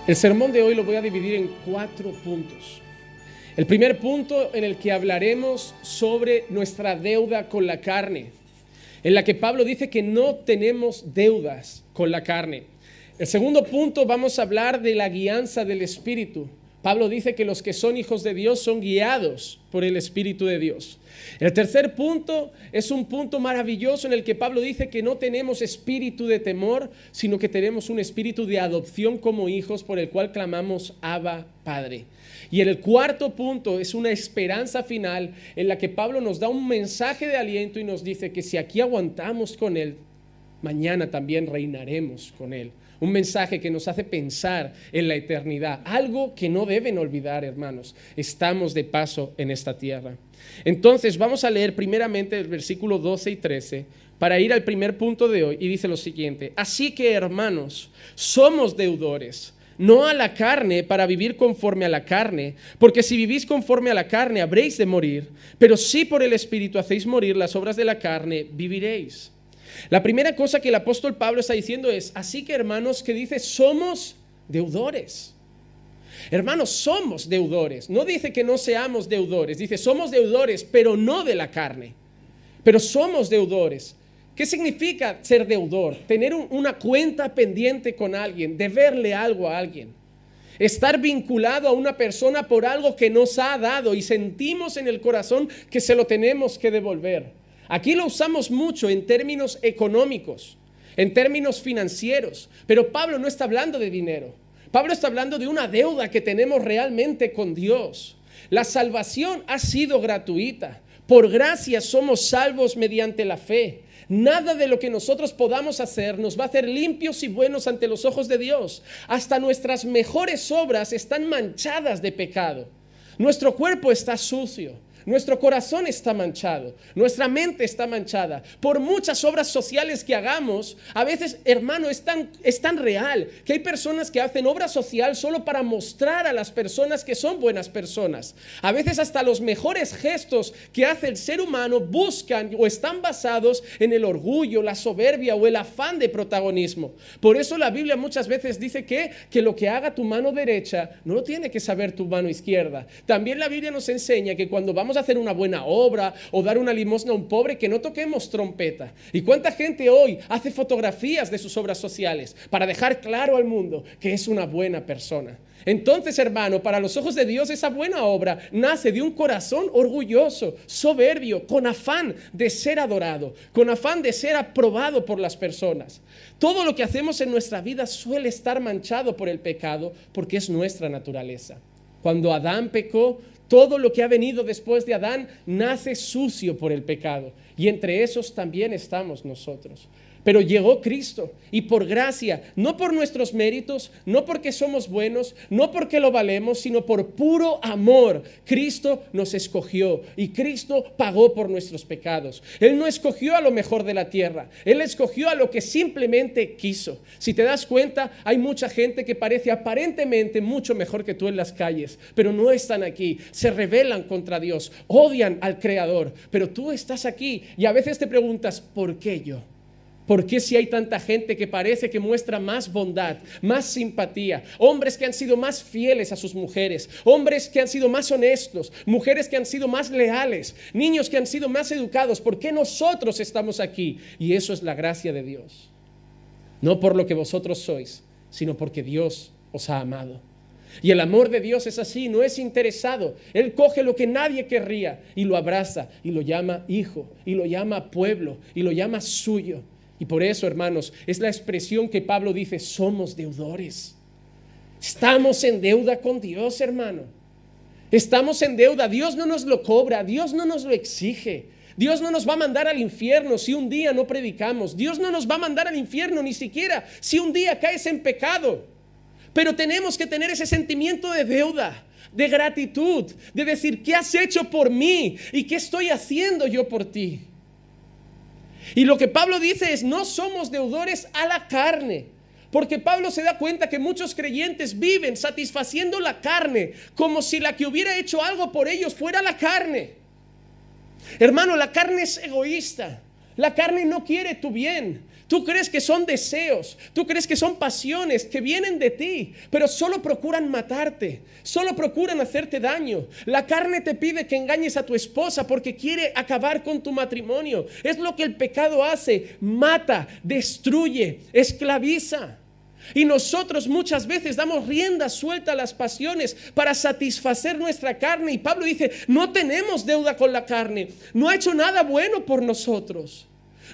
El sermón de hoy lo voy a dividir en 4 puntos. El primer punto en el que hablaremos sobre nuestra deuda con la carne, en la que Pablo dice que no tenemos deudas con la carne. El segundo punto vamos a hablar de la guianza del Espíritu. Pablo dice que los que son hijos de Dios son guiados por el Espíritu de Dios. El tercer punto es un punto maravilloso en el que Pablo dice que no tenemos espíritu de temor, sino que tenemos un espíritu de adopción como hijos por el cual clamamos Abba, Padre. Y el cuarto punto es una esperanza final en la que Pablo nos da un mensaje de aliento y nos dice que si aquí aguantamos con Él, mañana también reinaremos con Él. Un mensaje que nos hace pensar en la eternidad, algo que no deben olvidar, hermanos. Estamos de paso en esta tierra. Entonces vamos a leer primeramente el versículo 12 y 13 para ir al primer punto de hoy, y dice lo siguiente: así que, hermanos, somos deudores, no a la carne para vivir conforme a la carne, porque si vivís conforme a la carne habréis de morir, pero si por el Espíritu hacéis morir las obras de la carne, viviréis. La primera cosa que el apóstol Pablo está diciendo es, así que, hermanos, que dice, somos deudores. Hermanos, somos deudores. No dice que no seamos deudores, dice somos deudores, pero no de la carne. Pero somos deudores. ¿Qué significa ser deudor? Tener una cuenta pendiente con alguien, deberle algo a alguien. Estar vinculado a una persona por algo que nos ha dado y sentimos en el corazón que se lo tenemos que devolver. Aquí lo usamos mucho en términos económicos, en términos financieros, pero Pablo no está hablando de dinero. Pablo está hablando de una deuda que tenemos realmente con Dios. La salvación ha sido gratuita. Por gracia somos salvos mediante la fe. Nada de lo que nosotros podamos hacer nos va a hacer limpios y buenos ante los ojos de Dios. Hasta nuestras mejores obras están manchadas de pecado. Nuestro cuerpo está sucio. Nuestro corazón está manchado, nuestra mente está manchada. Por muchas obras sociales que hagamos, a veces, hermano, es tan real que hay personas que hacen obra social solo para mostrar a las personas que son buenas personas. A veces hasta los mejores gestos que hace el ser humano buscan o están basados en el orgullo, la soberbia o el afán de protagonismo. Por eso la Biblia muchas veces dice que lo que haga tu mano derecha no lo tiene que saber tu mano izquierda. También la Biblia nos enseña que cuando vamos a hacer una buena obra o dar una limosna a un pobre, que no toquemos trompeta. ¿Y cuánta gente hoy hace fotografías de sus obras sociales para dejar claro al mundo que es una buena persona? Entonces, hermano, para los ojos de Dios esa buena obra nace de un corazón orgulloso, soberbio, con afán de ser adorado, con afán de ser aprobado por las personas. Todo lo que hacemos en nuestra vida suele estar manchado por el pecado porque es nuestra naturaleza. Cuando Adán pecó, todo lo que ha venido después de Adán nace sucio por el pecado. Y entre esos también estamos nosotros. Pero llegó Cristo y por gracia, no por nuestros méritos, no porque somos buenos, no porque lo valemos, sino por puro amor. Cristo nos escogió y Cristo pagó por nuestros pecados. Él no escogió a lo mejor de la tierra, Él escogió a lo que simplemente quiso. Si te das cuenta, hay mucha gente que parece aparentemente mucho mejor que tú en las calles, pero no están aquí, se rebelan contra Dios, odian al Creador, pero tú estás aquí y a veces te preguntas, ¿por qué yo? ¿Por qué si hay tanta gente que parece que muestra más bondad, más simpatía? Hombres que han sido más fieles a sus mujeres, hombres que han sido más honestos, mujeres que han sido más leales, niños que han sido más educados. ¿Por qué nosotros estamos aquí? Y eso es la gracia de Dios. No por lo que vosotros sois, sino porque Dios os ha amado. Y el amor de Dios es así, no es interesado. Él coge lo que nadie querría y lo abraza y lo llama hijo, y lo llama pueblo, y lo llama suyo. Y por eso, hermanos, es la expresión que Pablo dice, somos deudores. Estamos en deuda con Dios, hermano. Estamos en deuda. Dios no nos lo cobra, Dios no nos lo exige. Dios no nos va a mandar al infierno si un día no predicamos. Dios no nos va a mandar al infierno ni siquiera si un día caes en pecado. Pero tenemos que tener ese sentimiento de deuda, de gratitud, de decir, ¿qué has hecho por mí? ¿Y qué estoy haciendo yo por ti? Y lo que Pablo dice es, no somos deudores a la carne. Porque Pablo se da cuenta que muchos creyentes viven satisfaciendo la carne, como si la que hubiera hecho algo por ellos fuera la carne. Hermano, la carne es egoísta. La carne no quiere tu bien. Tú crees que son deseos, tú crees que son pasiones que vienen de ti, pero solo procuran matarte, solo procuran hacerte daño. La carne te pide que engañes a tu esposa porque quiere acabar con tu matrimonio. Es lo que el pecado hace: mata, destruye, esclaviza. Y nosotros muchas veces damos rienda suelta a las pasiones para satisfacer nuestra carne. Y Pablo dice: no tenemos deuda con la carne, no ha hecho nada bueno por nosotros.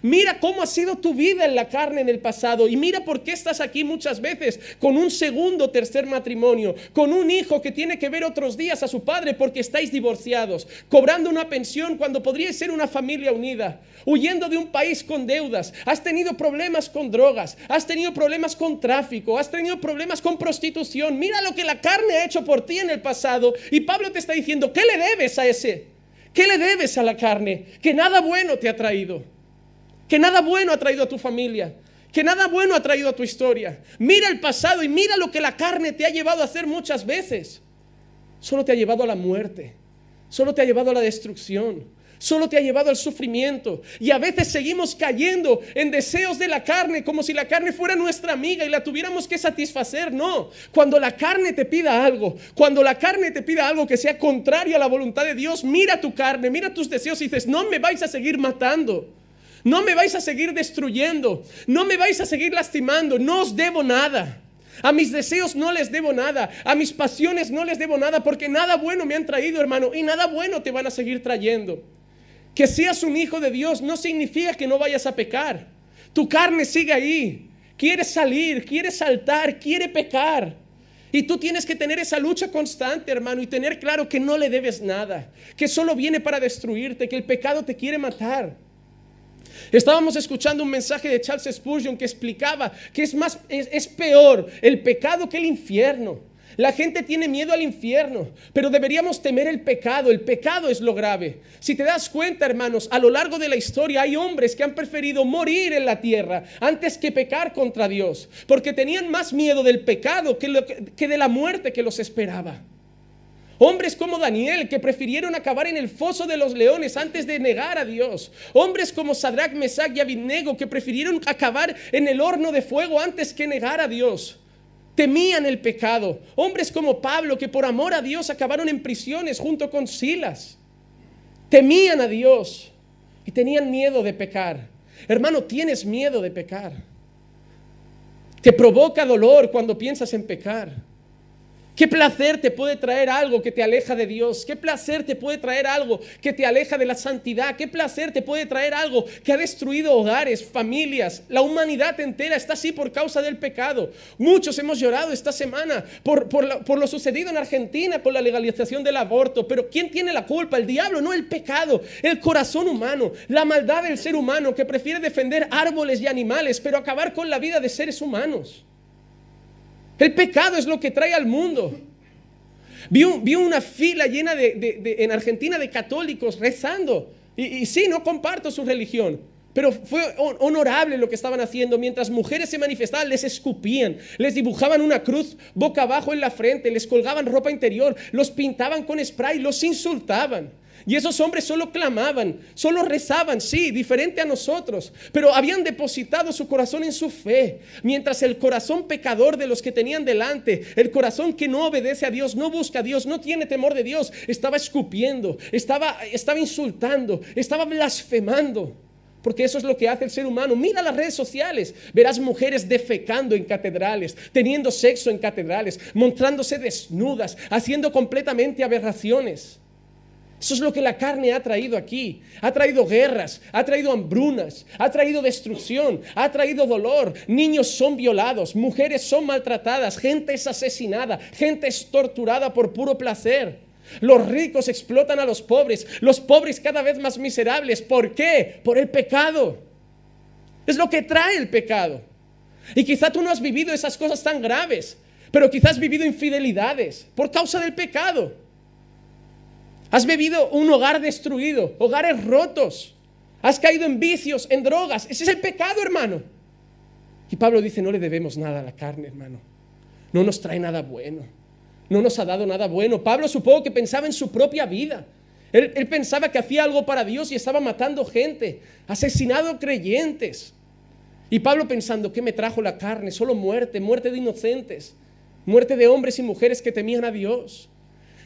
Mira cómo ha sido tu vida en la carne en el pasado, y mira por qué estás aquí muchas veces con un segundo o tercer matrimonio, con un hijo que tiene que ver otros días a su padre porque estáis divorciados, cobrando una pensión cuando podríais ser una familia unida, huyendo de un país con deudas. Has tenido problemas con drogas, has tenido problemas con tráfico, has tenido problemas con prostitución. Mira lo que la carne ha hecho por ti en el pasado, y Pablo te está diciendo: ¿qué le debes a ese? ¿Qué le debes a la carne? Que nada bueno te ha traído, que nada bueno ha traído a tu familia, que nada bueno ha traído a tu historia. Mira el pasado y mira lo que la carne te ha llevado a hacer muchas veces. Solo te ha llevado a la muerte, solo te ha llevado a la destrucción, solo te ha llevado al sufrimiento. Y a veces seguimos cayendo en deseos de la carne como si la carne fuera nuestra amiga y la tuviéramos que satisfacer. No, cuando la carne te pida algo, cuando la carne te pida algo que sea contrario a la voluntad de Dios, mira tu carne, mira tus deseos y dices: no me vais a seguir matando, no me vais a seguir destruyendo, no me vais a seguir lastimando, no os debo nada. A mis deseos no les debo nada, a mis pasiones no les debo nada, porque nada bueno me han traído, hermano, y nada bueno te van a seguir trayendo. Que seas un hijo de Dios no significa que no vayas a pecar. Tu carne sigue ahí, quiere salir, quiere saltar, quiere pecar. Y tú tienes que tener esa lucha constante, hermano, y tener claro que no le debes nada, que solo viene para destruirte, que el pecado te quiere matar. Estábamos escuchando un mensaje de Charles Spurgeon que explicaba que es peor el pecado que el infierno. La gente tiene miedo al infierno, pero deberíamos temer el pecado. El pecado es lo grave. Si te das cuenta, hermanos, a lo largo de la historia hay hombres que han preferido morir en la tierra antes que pecar contra Dios, porque tenían más miedo del pecado que de la muerte que los esperaba. Hombres como Daniel, que prefirieron acabar en el foso de los leones antes de negar a Dios. Hombres como Sadrach, Mesach y Abednego, que prefirieron acabar en el horno de fuego antes que negar a Dios. Temían el pecado. Hombres como Pablo, que por amor a Dios acabaron en prisiones junto con Silas. Temían a Dios y tenían miedo de pecar. Hermano, tienes miedo de pecar. Te provoca dolor cuando piensas en pecar. ¿Qué placer te puede traer algo que te aleja de Dios? ¿Qué placer te puede traer algo que te aleja de la santidad? ¿Qué placer te puede traer algo que ha destruido hogares, familias? La humanidad entera está así por causa del pecado. Muchos hemos llorado esta semana por lo sucedido en Argentina con la legalización del aborto. Pero ¿quién tiene la culpa? El diablo, no el pecado. El corazón humano, la maldad del ser humano que prefiere defender árboles y animales, pero acabar con la vida de seres humanos. El pecado es lo que trae al mundo. Vi una fila llena en Argentina de católicos rezando. Y sí, no comparto su religión, pero fue honorable lo que estaban haciendo. Mientras mujeres se manifestaban, les escupían, les dibujaban una cruz boca abajo en la frente, les colgaban ropa interior, los pintaban con spray, los insultaban. Y esos hombres solo clamaban, solo rezaban, sí, diferente a nosotros, pero habían depositado su corazón en su fe, mientras el corazón pecador de los que tenían delante, el corazón que no obedece a Dios, no busca a Dios, no tiene temor de Dios, estaba escupiendo, estaba insultando, estaba blasfemando. Porque eso es lo que hace el ser humano. Mira las redes sociales, verás mujeres defecando en catedrales, teniendo sexo en catedrales, mostrándose desnudas, haciendo completamente aberraciones. Eso es lo que la carne ha traído aquí. Ha traído guerras, ha traído hambrunas, ha traído destrucción, ha traído dolor. Niños son violados, mujeres son maltratadas, gente es asesinada, gente es torturada por puro placer. Los ricos explotan a los pobres cada vez más miserables. ¿Por qué? Por el pecado. Es lo que trae el pecado. Y quizá tú no has vivido esas cosas tan graves, pero quizás has vivido infidelidades por causa del pecado. Has vivido un hogar destruido, hogares rotos. Has caído en vicios, en drogas. Ese es el pecado, hermano. Y Pablo dice: no le debemos nada a la carne, hermano. No nos trae nada bueno. No nos ha dado nada bueno. Pablo supongo que pensaba en su propia vida. Él pensaba que hacía algo para Dios y estaba matando gente, asesinado creyentes. Y Pablo pensando, ¿qué me trajo la carne? Solo muerte, muerte de inocentes, muerte de hombres y mujeres que temían a Dios.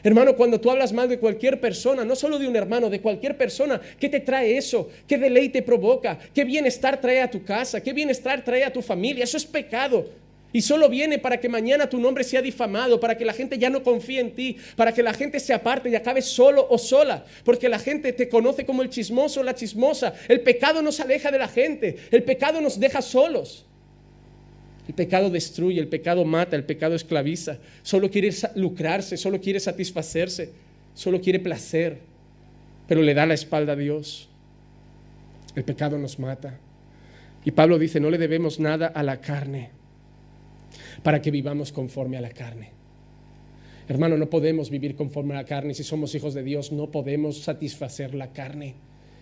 Hermano, cuando tú hablas mal de cualquier persona, no solo de un hermano, de cualquier persona, ¿qué te trae eso? ¿Qué deleite provoca? ¿Qué bienestar trae a tu casa? ¿Qué bienestar trae a tu familia? Eso es pecado. Y solo viene para que mañana tu nombre sea difamado, para que la gente ya no confíe en ti, para que la gente se aparte y acabe solo o sola, porque la gente te conoce como el chismoso o la chismosa. El pecado nos aleja de la gente, el pecado nos deja solos. El pecado destruye, el pecado mata, el pecado esclaviza. Solo quiere lucrarse, solo quiere satisfacerse, solo quiere placer, pero le da la espalda a Dios. El pecado nos mata. Y Pablo dice, no le debemos nada a la carne para que vivamos conforme a la carne. Hermano, no podemos vivir conforme a la carne. Si somos hijos de Dios, no podemos satisfacer la carne.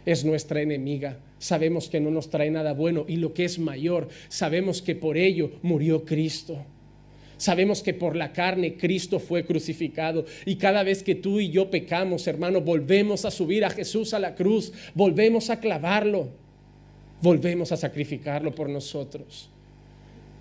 Es nuestra enemiga. Sabemos que no nos trae nada bueno y lo que es mayor, sabemos que por ello murió Cristo. Sabemos que por la carne Cristo fue crucificado y cada vez que tú y yo pecamos, hermano, volvemos a subir a Jesús a la cruz, volvemos a clavarlo, volvemos a sacrificarlo por nosotros.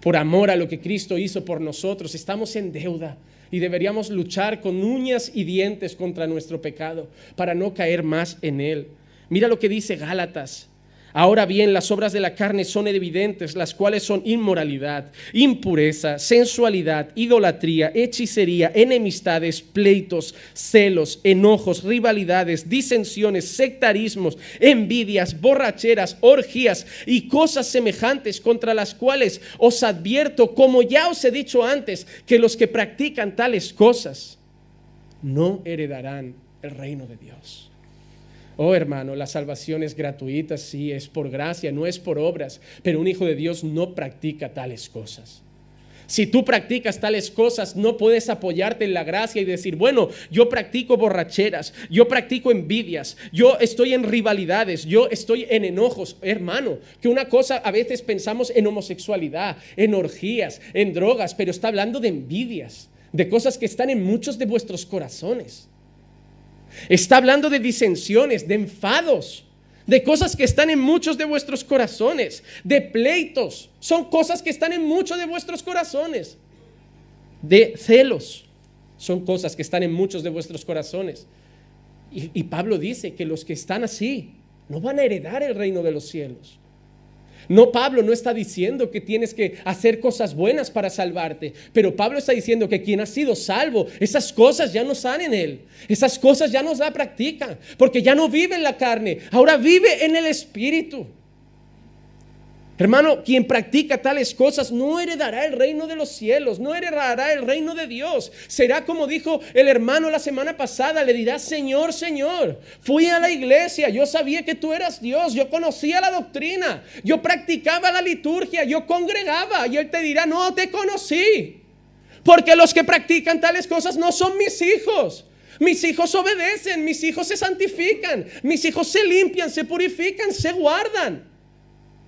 Por amor a lo que Cristo hizo por nosotros, estamos en deuda y deberíamos luchar con uñas y dientes contra nuestro pecado para no caer más en él. Mira lo que dice Gálatas. Ahora bien, las obras de la carne son evidentes, las cuales son inmoralidad, impureza, sensualidad, idolatría, hechicería, enemistades, pleitos, celos, enojos, rivalidades, disensiones, sectarismos, envidias, borracheras, orgías y cosas semejantes, contra las cuales os advierto, como ya os he dicho antes, que los que practican tales cosas no heredarán el reino de Dios. Oh hermano, la salvación es gratuita, sí, es por gracia, no es por obras, pero un hijo de Dios no practica tales cosas. Si tú practicas tales cosas, no puedes apoyarte en la gracia y decir, bueno, yo practico borracheras, yo practico envidias, yo estoy en rivalidades, yo estoy en enojos. Hermano, que una cosa a veces pensamos en homosexualidad, en orgías, en drogas, pero está hablando de envidias, de cosas que están en muchos de vuestros corazones. Está hablando de disensiones, de enfados, de cosas que están en muchos de vuestros corazones, de pleitos, son cosas que están en muchos de vuestros corazones, de celos, son cosas que están en muchos de vuestros corazones. Y Pablo dice que los que están así no van a heredar el reino de los cielos. No, Pablo no está diciendo que tienes que hacer cosas buenas para salvarte, pero Pablo está diciendo que quien ha sido salvo, esas cosas ya no están en él, esas cosas ya no las practica, porque ya no vive en la carne, ahora vive en el Espíritu. Hermano, quien practica tales cosas no heredará el reino de los cielos, no heredará el reino de Dios. Será como dijo el hermano la semana pasada, le dirá, Señor, Señor, fui a la iglesia, yo sabía que tú eras Dios, yo conocía la doctrina, yo practicaba la liturgia, yo congregaba, y él te dirá, no te conocí, porque los que practican tales cosas no son mis hijos. Mis hijos obedecen, mis hijos se santifican, mis hijos se limpian, se purifican, se guardan.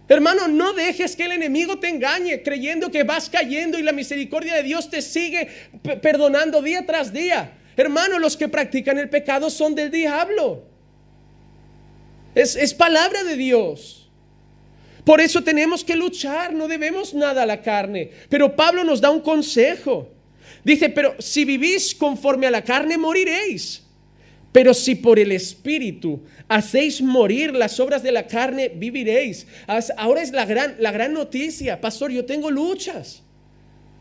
Hermano, no dejes que el enemigo te engañe creyendo que vas cayendo y la misericordia de Dios te sigue perdonando día tras día. Hermano, los que practican el pecado son del diablo. Es palabra de Dios. Por eso tenemos que luchar, no debemos nada a la carne. Pero Pablo nos da un consejo. Dice, pero si vivís conforme a la carne, moriréis. Pero si por el Espíritu hacéis morir las obras de la carne, viviréis. Ahora es la gran noticia. Pastor, yo tengo luchas.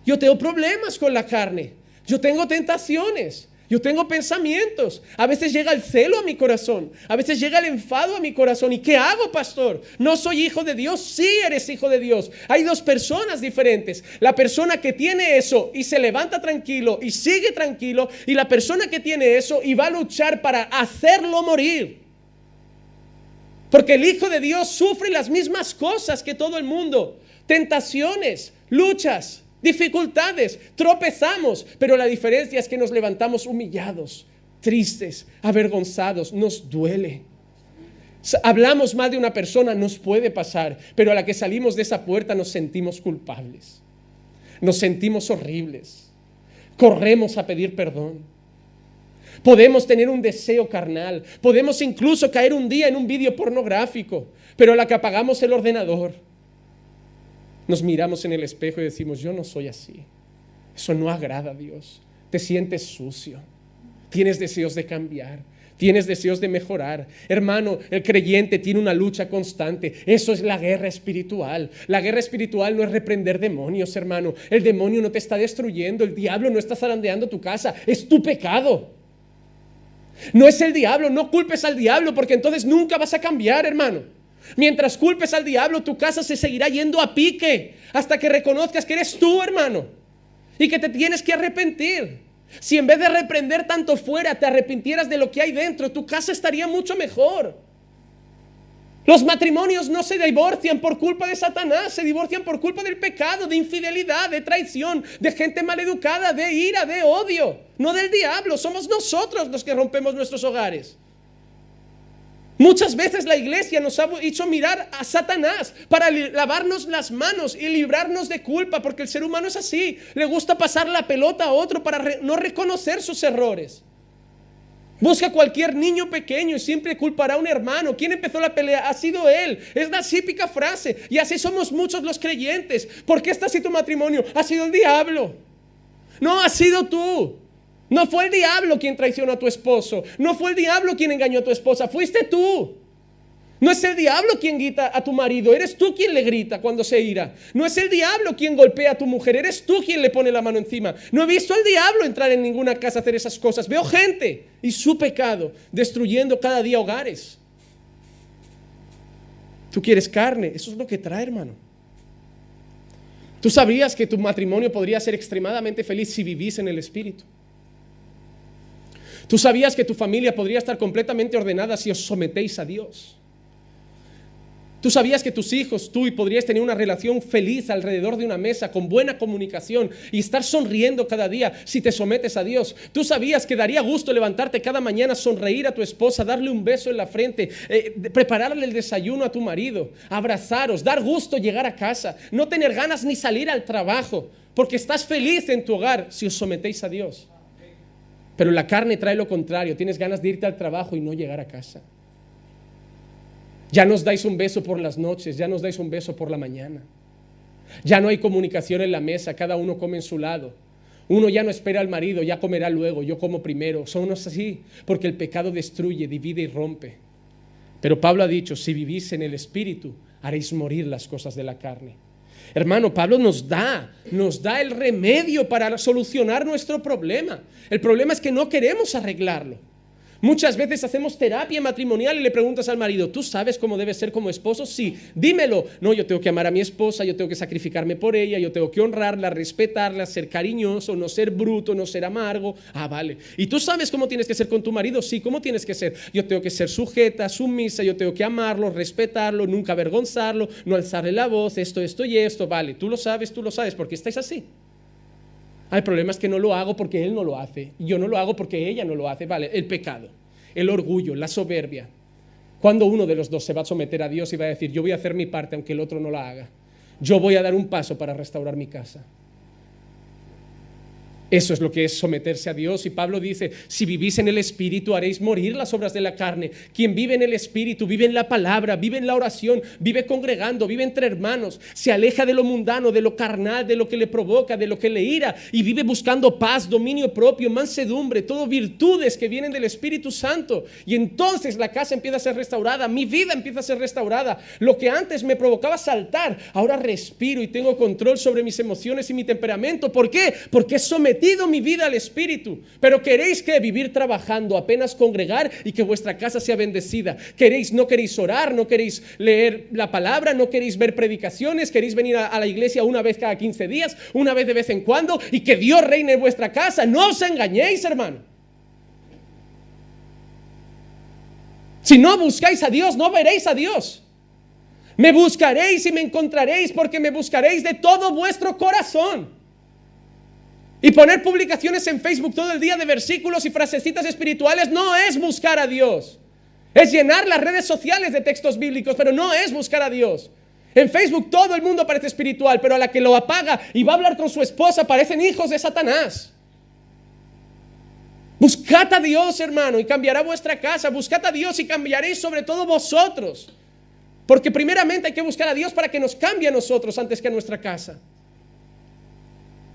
Yo tengo problemas con la carne. Yo tengo tentaciones. Yo tengo pensamientos. A veces llega el celo a mi corazón. A veces llega el enfado a mi corazón. ¿Y qué hago, pastor? ¿No soy hijo de Dios? Sí eres hijo de Dios. Hay dos personas diferentes. La persona que tiene eso y se levanta tranquilo y sigue tranquilo. Y la persona que tiene eso y va a luchar para hacerlo morir. Porque el hijo de Dios sufre las mismas cosas que todo el mundo. Tentaciones, luchas, dificultades, tropezamos, pero la diferencia es que nos levantamos humillados, tristes, avergonzados, nos duele. Hablamos mal de una persona, nos puede pasar, pero a la que salimos de esa puerta nos sentimos culpables, nos sentimos horribles, corremos a pedir perdón. Podemos tener un deseo carnal. Podemos incluso caer un día en un vídeo pornográfico. Pero a la que apagamos el ordenador, nos miramos en el espejo y decimos, yo no soy así. Eso no agrada a Dios. Te sientes sucio. Tienes deseos de cambiar. Tienes deseos de mejorar. Hermano, el creyente tiene una lucha constante. Eso es la guerra espiritual. La guerra espiritual no es reprender demonios, hermano. El demonio no te está destruyendo. El diablo no está zarandeando tu casa. Es tu pecado. No es el diablo. No culpes al diablo, porque entonces nunca vas a cambiar, hermano. Mientras culpes al diablo, tu casa se seguirá yendo a pique hasta que reconozcas que eres tú, hermano, y que te tienes que arrepentir. Si en vez de reprender tanto fuera te arrepintieras de lo que hay dentro, tu casa estaría mucho mejor. Los matrimonios no se divorcian por culpa de Satanás, se divorcian por culpa del pecado, de infidelidad, de traición, de gente maleducada, de ira, de odio. No del diablo, somos nosotros los que rompemos nuestros hogares. Muchas veces la iglesia nos ha hecho mirar a Satanás para lavarnos las manos y librarnos de culpa, porque el ser humano es así, le gusta pasar la pelota a otro para no reconocer sus errores. Busca cualquier niño pequeño y siempre culpará a un hermano. ¿Quién empezó la pelea? Ha sido él. Es la típica frase. Y así somos muchos los creyentes. ¿Por qué está así tu matrimonio? Ha sido el diablo. No, ha sido tú. No fue el diablo quien traicionó a tu esposo. No fue el diablo quien engañó a tu esposa. Fuiste tú. No es el diablo quien grita a tu marido. Eres tú quien le grita cuando se ira. No es el diablo quien golpea a tu mujer. Eres tú quien le pone la mano encima. No he visto al diablo entrar en ninguna casa a hacer esas cosas. Veo gente y su pecado destruyendo cada día hogares. Tú quieres carne. Eso es lo que trae, hermano. Tú sabrías que tu matrimonio podría ser extremadamente feliz si vivís en el Espíritu. Tú sabías que tu familia podría estar completamente ordenada si os sometéis a Dios. Tú sabías que tus hijos, tú, y podrías tener una relación feliz alrededor de una mesa con buena comunicación y estar sonriendo cada día si te sometes a Dios. Tú sabías que daría gusto levantarte cada mañana, sonreír a tu esposa, darle un beso en la frente, prepararle el desayuno a tu marido, abrazaros, dar gusto llegar a casa, no tener ganas ni salir al trabajo, porque estás feliz en tu hogar si os sometéis a Dios. Pero la carne trae lo contrario, tienes ganas de irte al trabajo y no llegar a casa. Ya nos dais un beso por las noches, ya nos dais un beso por la mañana. Ya no hay comunicación en la mesa, cada uno come en su lado. Uno ya no espera al marido, ya comerá luego, yo como primero. Somos así, porque el pecado destruye, divide y rompe. Pero Pablo ha dicho, si vivís en el Espíritu, haréis morir las cosas de la carne. Hermano, Pablo nos da el remedio para solucionar nuestro problema. El problema es que no queremos arreglarlo. Muchas veces hacemos terapia matrimonial y le preguntas al marido, ¿tú sabes cómo debes ser como esposo? Sí, dímelo. No, yo tengo que amar a mi esposa, yo tengo que sacrificarme por ella, yo tengo que honrarla, respetarla, ser cariñoso, no ser bruto, no ser amargo. Ah, vale. ¿Y tú sabes cómo tienes que ser con tu marido? Sí, ¿cómo tienes que ser? Yo tengo que ser sujeta, sumisa, yo tengo que amarlo, respetarlo, nunca avergonzarlo, no alzarle la voz, esto y esto. Vale, tú lo sabes, porque estáis así. El problema es que no lo hago porque él no lo hace. Yo no lo hago porque ella no lo hace. Vale, el pecado, el orgullo, la soberbia. Cuando uno de los dos se va a someter a Dios y va a decir, yo voy a hacer mi parte aunque el otro no la haga. Yo voy a dar un paso para restaurar mi casa. Eso es lo que es someterse a Dios. Y Pablo dice, si vivís en el Espíritu haréis morir las obras de la carne. Quien vive en el Espíritu, vive en la palabra, vive en la oración, vive congregando, vive entre hermanos, se aleja de lo mundano, de lo carnal, de lo que le provoca, de lo que le ira, y vive buscando paz, dominio propio, mansedumbre, todo virtudes que vienen del Espíritu Santo. Y entonces la casa empieza a ser restaurada, mi vida empieza a ser restaurada. Lo que antes me provocaba saltar, ahora respiro y tengo control sobre mis emociones y mi temperamento. ¿Por qué? Porque he sometido mi vida al Espíritu. Pero queréis que vivir trabajando, apenas congregar y que vuestra casa sea bendecida. No queréis orar, no queréis leer la palabra, no queréis ver predicaciones, queréis venir a la iglesia una vez cada 15 días, una vez de vez en cuando, y que Dios reine en vuestra casa. No os engañéis, hermano. Si no buscáis a Dios, no veréis a Dios. Me buscaréis y me encontraréis, porque me buscaréis de todo vuestro corazón. Y poner publicaciones en Facebook todo el día de versículos y frasecitas espirituales no es buscar a Dios. Es llenar las redes sociales de textos bíblicos, pero no es buscar a Dios. En Facebook todo el mundo parece espiritual, pero a la que lo apaga y va a hablar con su esposa parecen hijos de Satanás. Buscad a Dios, hermano, y cambiará vuestra casa. Buscad a Dios y cambiaréis sobre todo vosotros. Porque primeramente hay que buscar a Dios para que nos cambie a nosotros antes que a nuestra casa.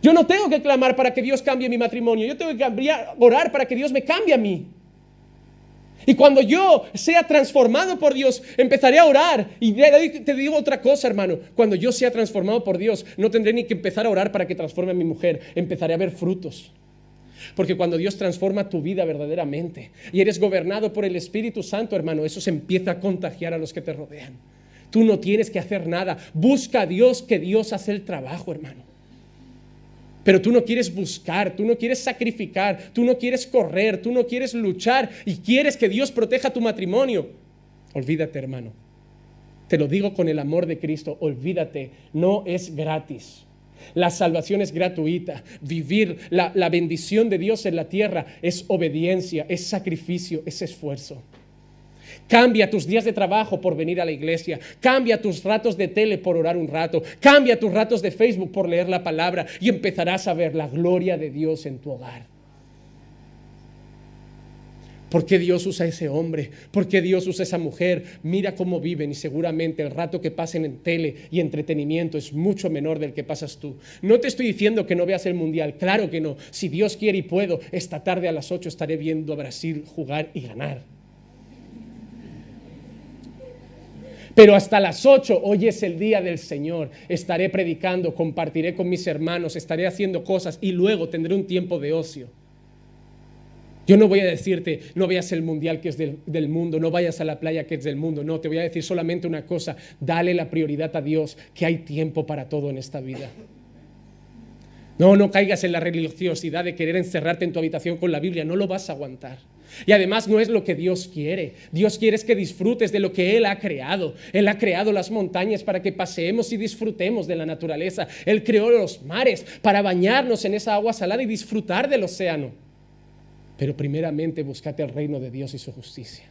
Yo no tengo que clamar para que Dios cambie mi matrimonio. Yo tengo que orar para que Dios me cambie a mí. Y cuando yo sea transformado por Dios, empezaré a orar. Y te digo otra cosa, hermano. Cuando yo sea transformado por Dios, no tendré ni que empezar a orar para que transforme a mi mujer. Empezaré a ver frutos. Porque cuando Dios transforma tu vida verdaderamente y eres gobernado por el Espíritu Santo, hermano, eso se empieza a contagiar a los que te rodean. Tú no tienes que hacer nada. Busca a Dios, que Dios hace el trabajo, hermano. Pero tú no quieres buscar, tú no quieres sacrificar, tú no quieres correr, tú no quieres luchar y quieres que Dios proteja tu matrimonio. Olvídate, hermano. Te lo digo con el amor de Cristo, olvídate, no es gratis. La salvación es gratuita. Vivir la bendición de Dios en la tierra es obediencia, es sacrificio, es esfuerzo. Cambia tus días de trabajo por venir a la iglesia. Cambia tus ratos de tele por orar un rato. Cambia tus ratos de Facebook por leer la palabra y empezarás a ver la gloria de Dios en tu hogar. ¿Por qué Dios usa a ese hombre? ¿Por qué Dios usa a esa mujer? Mira cómo viven y seguramente el rato que pasen en tele y entretenimiento es mucho menor del que pasas tú. No te estoy diciendo que no veas el mundial, claro que no. Si Dios quiere y puedo, esta tarde a las 8 estaré viendo a Brasil jugar y ganar. Pero hasta las 8, hoy es el día del Señor. Estaré predicando, compartiré con mis hermanos, estaré haciendo cosas y luego tendré un tiempo de ocio. Yo no voy a decirte, no veas el mundial que es del mundo, no vayas a la playa que es del mundo. No, te voy a decir solamente una cosa, dale la prioridad a Dios, que hay tiempo para todo en esta vida. No caigas en la religiosidad de querer encerrarte en tu habitación con la Biblia, no lo vas a aguantar. Y además no es lo que Dios quiere. Dios quiere es que disfrutes de lo que Él ha creado. Él ha creado las montañas para que paseemos y disfrutemos de la naturaleza. Él creó los mares para bañarnos en esa agua salada y disfrutar del océano. Pero primeramente búscate el reino de Dios y su justicia.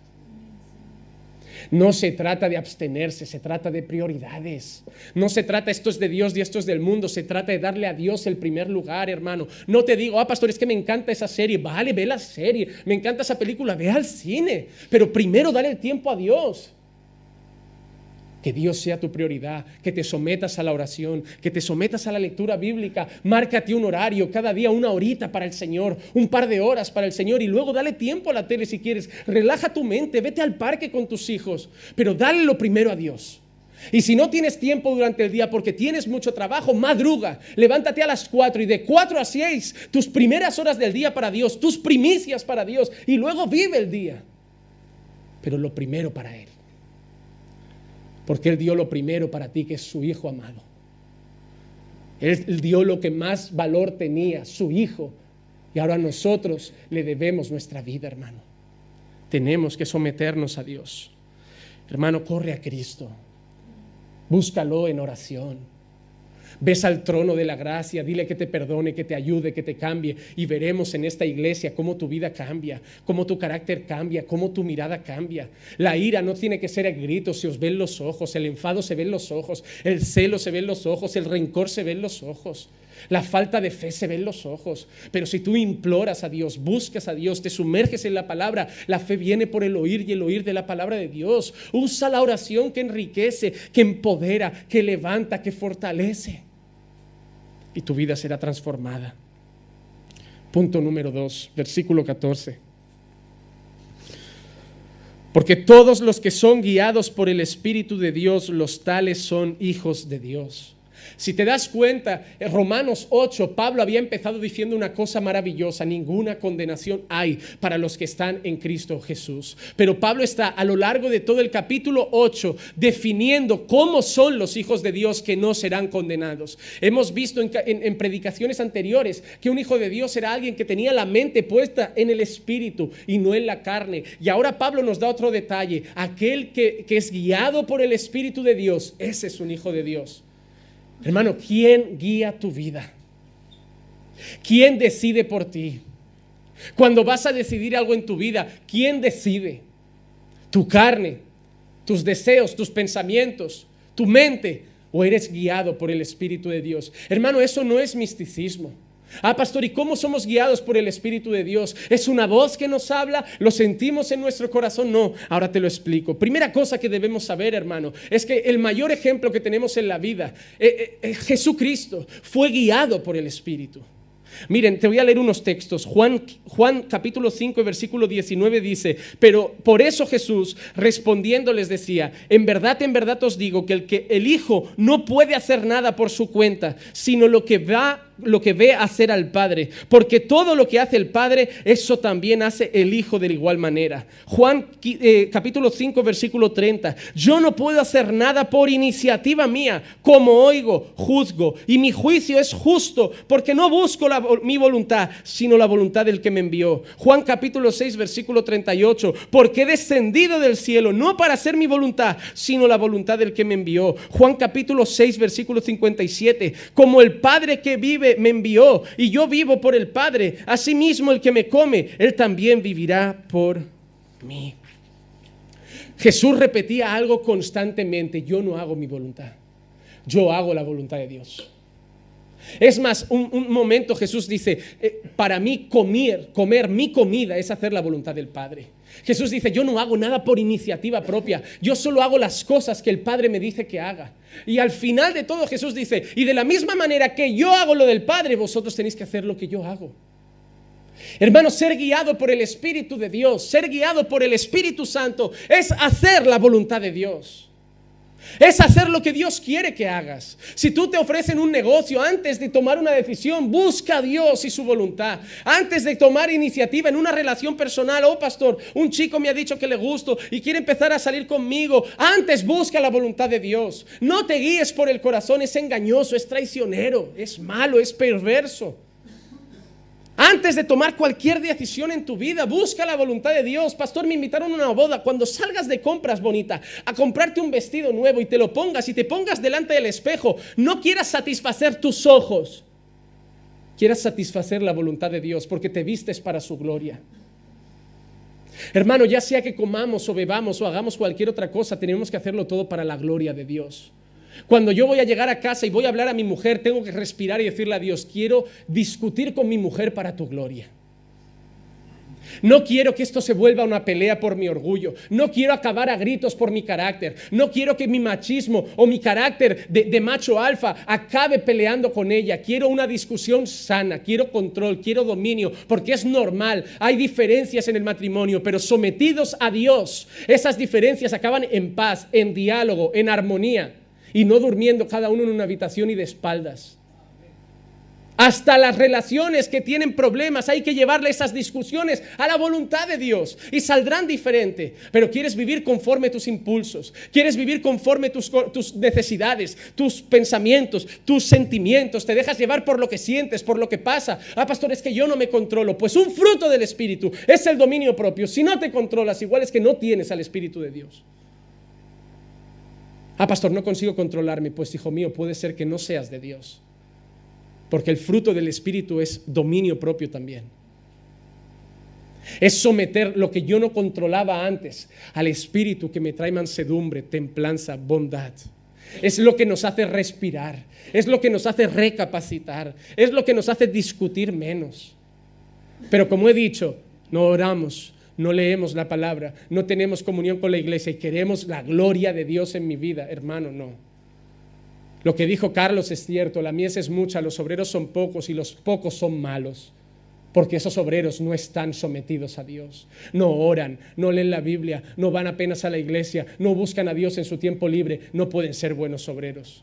No se trata de abstenerse, se trata de prioridades. No se trata esto es de Dios y esto es del mundo. Se trata de darle a Dios el primer lugar, hermano. No te digo, pastor, es que me encanta esa serie. Vale, ve la serie. Me encanta esa película, ve al cine. Pero primero dale el tiempo a Dios. Que Dios sea tu prioridad, que te sometas a la oración, que te sometas a la lectura bíblica. Márcate un horario, cada día una horita para el Señor, un par de horas para el Señor y luego dale tiempo a la tele si quieres. Relaja tu mente, vete al parque con tus hijos, pero dale lo primero a Dios. Y si no tienes tiempo durante el día porque tienes mucho trabajo, madruga, levántate a las 4 y de 4 a 6, tus primeras horas del día para Dios, tus primicias para Dios y luego vive el día. Pero lo primero para Él. Porque Él dio lo primero para ti, que es su Hijo amado. Él dio lo que más valor tenía, su Hijo. Y ahora nosotros le debemos nuestra vida, hermano. Tenemos que someternos a Dios. Hermano, corre a Cristo. Búscalo en oración. Ves al trono de la gracia, dile que te perdone, que te ayude, que te cambie y veremos en esta iglesia cómo tu vida cambia, cómo tu carácter cambia, cómo tu mirada cambia. La ira no tiene que ser a gritos, se os ven los ojos, el enfado se ve en los ojos, el celo se ve en los ojos, el rencor se ve en los ojos. La falta de fe se ve en los ojos, pero si tú imploras a Dios, buscas a Dios, te sumerges en la palabra, la fe viene por el oír y el oír de la palabra de Dios. Usa la oración que enriquece, que empodera, que levanta, que fortalece. Y tu vida será transformada. Punto número 2, versículo 14. Porque todos los que son guiados por el Espíritu de Dios, los tales son hijos de Dios. Si te das cuenta, en Romanos 8, Pablo había empezado diciendo una cosa maravillosa: ninguna condenación hay para los que están en Cristo Jesús. Pero Pablo está a lo largo de todo el capítulo 8 definiendo cómo son los hijos de Dios que no serán condenados. Hemos visto en predicaciones anteriores que un hijo de Dios era alguien que tenía la mente puesta en el Espíritu y no en la carne. Y ahora Pablo nos da otro detalle: aquel que es guiado por el Espíritu de Dios, ese es un hijo de Dios. Hermano, ¿quién guía tu vida? ¿Quién decide por ti? Cuando vas a decidir algo en tu vida, ¿quién decide? ¿Tu carne, tus deseos, tus pensamientos, tu mente? ¿O eres guiado por el Espíritu de Dios? Hermano, eso no es misticismo. Pastor, ¿y cómo somos guiados por el Espíritu de Dios? ¿Es una voz que nos habla? ¿Lo sentimos en nuestro corazón? No, ahora te lo explico. Primera cosa que debemos saber, hermano, es que el mayor ejemplo que tenemos en la vida, Jesucristo, fue guiado por el Espíritu. Miren, te voy a leer unos textos. Juan capítulo 5, versículo 19 dice: pero por eso Jesús respondiendo les decía: en verdad os digo que el Hijo no puede hacer nada por su cuenta, sino lo que ve hacer al Padre, porque todo lo que hace el Padre, eso también hace el Hijo de igual manera. Juan capítulo 5, versículo 30: yo no puedo hacer nada por iniciativa mía, como oigo, juzgo, y mi juicio es justo, porque no busco mi voluntad, sino la voluntad del que me envió. Juan capítulo 6, versículo 38: porque he descendido del cielo, no para hacer mi voluntad, sino la voluntad del que me envió. Juan capítulo 6, versículo 57: como el Padre que vive me envió, y yo vivo por el Padre, asimismo el que me come, él también vivirá por mí. Jesús repetía algo constantemente: yo no hago mi voluntad, yo hago la voluntad de Dios. Es más, un momento Jesús dice: para mí comer mi comida es hacer la voluntad del Padre. Jesús dice: yo no hago nada por iniciativa propia, yo solo hago las cosas que el Padre me dice que haga. Y al final de todo Jesús dice: y de la misma manera que yo hago lo del Padre, vosotros tenéis que hacer lo que yo hago. Hermanos, ser guiado por el Espíritu de Dios, ser guiado por el Espíritu Santo, es hacer la voluntad de Dios. Es hacer lo que Dios quiere que hagas. Si tú te ofrecen un negocio, antes de tomar una decisión, busca a Dios y su voluntad. Antes de tomar iniciativa en una relación personal: oh pastor, un chico me ha dicho que le gusto y quiere empezar a salir conmigo. Antes busca la voluntad de Dios. No te guíes por el corazón, es engañoso, es traicionero, es malo, es perverso. Antes de tomar cualquier decisión en tu vida, busca la voluntad de Dios. Pastor, me invitaron a una boda. Cuando salgas de compras, bonita, a comprarte un vestido nuevo y te lo pongas y te pongas delante del espejo, no quieras satisfacer tus ojos, quieras satisfacer la voluntad de Dios, porque te vistes para su gloria. Hermano, ya sea que comamos o bebamos o hagamos cualquier otra cosa, tenemos que hacerlo todo para la gloria de Dios. Cuando yo voy a llegar a casa y voy a hablar a mi mujer, tengo que respirar y decirle a Dios: quiero discutir con mi mujer para tu gloria. No quiero que esto se vuelva una pelea por mi orgullo. No quiero acabar a gritos por mi carácter. No quiero que mi machismo o mi carácter de macho alfa acabe peleando con ella. Quiero una discusión sana, quiero control, quiero dominio, porque es normal. Hay diferencias en el matrimonio, pero sometidos a Dios, esas diferencias acaban en paz, en diálogo, en armonía, y no durmiendo cada uno en una habitación y de espaldas. Hasta las relaciones que tienen problemas hay que llevarle esas discusiones a la voluntad de Dios y saldrán diferente. Pero quieres vivir conforme tus impulsos, quieres vivir conforme tus necesidades, tus pensamientos, tus sentimientos, te dejas llevar por lo que sientes, por lo que pasa. Pastor, es que yo no me controlo. Pues un fruto del Espíritu es el dominio propio. Si no te controlas, igual es que no tienes al Espíritu de Dios. Pastor, no consigo controlarme. Pues hijo mío, puede ser que no seas de Dios, porque el fruto del Espíritu es dominio propio también. Es someter lo que yo no controlaba antes al Espíritu, que me trae mansedumbre, templanza, bondad. Es lo que nos hace respirar, es lo que nos hace recapacitar, es lo que nos hace discutir menos. Pero como he dicho, no oramos, no leemos la palabra, no tenemos comunión con la iglesia y queremos la gloria de Dios en mi vida. Hermano, no. Lo que dijo Carlos es cierto: la mies es mucha, los obreros son pocos y los pocos son malos, porque esos obreros no están sometidos a Dios, no oran, no leen la Biblia, no van apenas a la iglesia, no buscan a Dios en su tiempo libre, no pueden ser buenos obreros.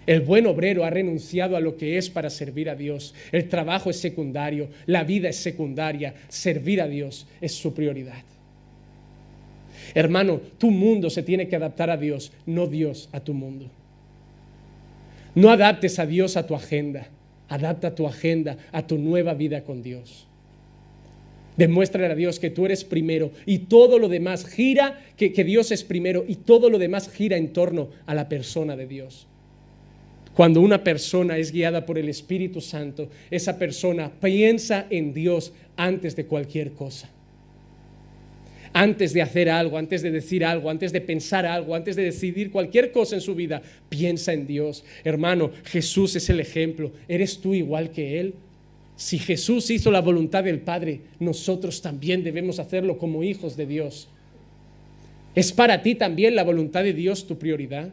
El buen obrero ha renunciado a lo que es para servir a Dios. El trabajo es secundario, la vida es secundaria, servir a Dios es su prioridad. Hermano, tu mundo se tiene que adaptar a Dios, no Dios a tu mundo. No adaptes a Dios a tu agenda, adapta tu agenda a tu nueva vida con Dios. Demuéstrale a Dios que tú eres primero y todo lo demás gira, que Dios es primero y todo lo demás gira en torno a la persona de Dios. Cuando una persona es guiada por el Espíritu Santo, esa persona piensa en Dios antes de cualquier cosa. Antes de hacer algo, antes de decir algo, antes de pensar algo, antes de decidir cualquier cosa en su vida, piensa en Dios. Hermano, Jesús es el ejemplo. ¿Eres tú igual que Él? Si Jesús hizo la voluntad del Padre, nosotros también debemos hacerlo como hijos de Dios. ¿Es para ti también la voluntad de Dios tu prioridad?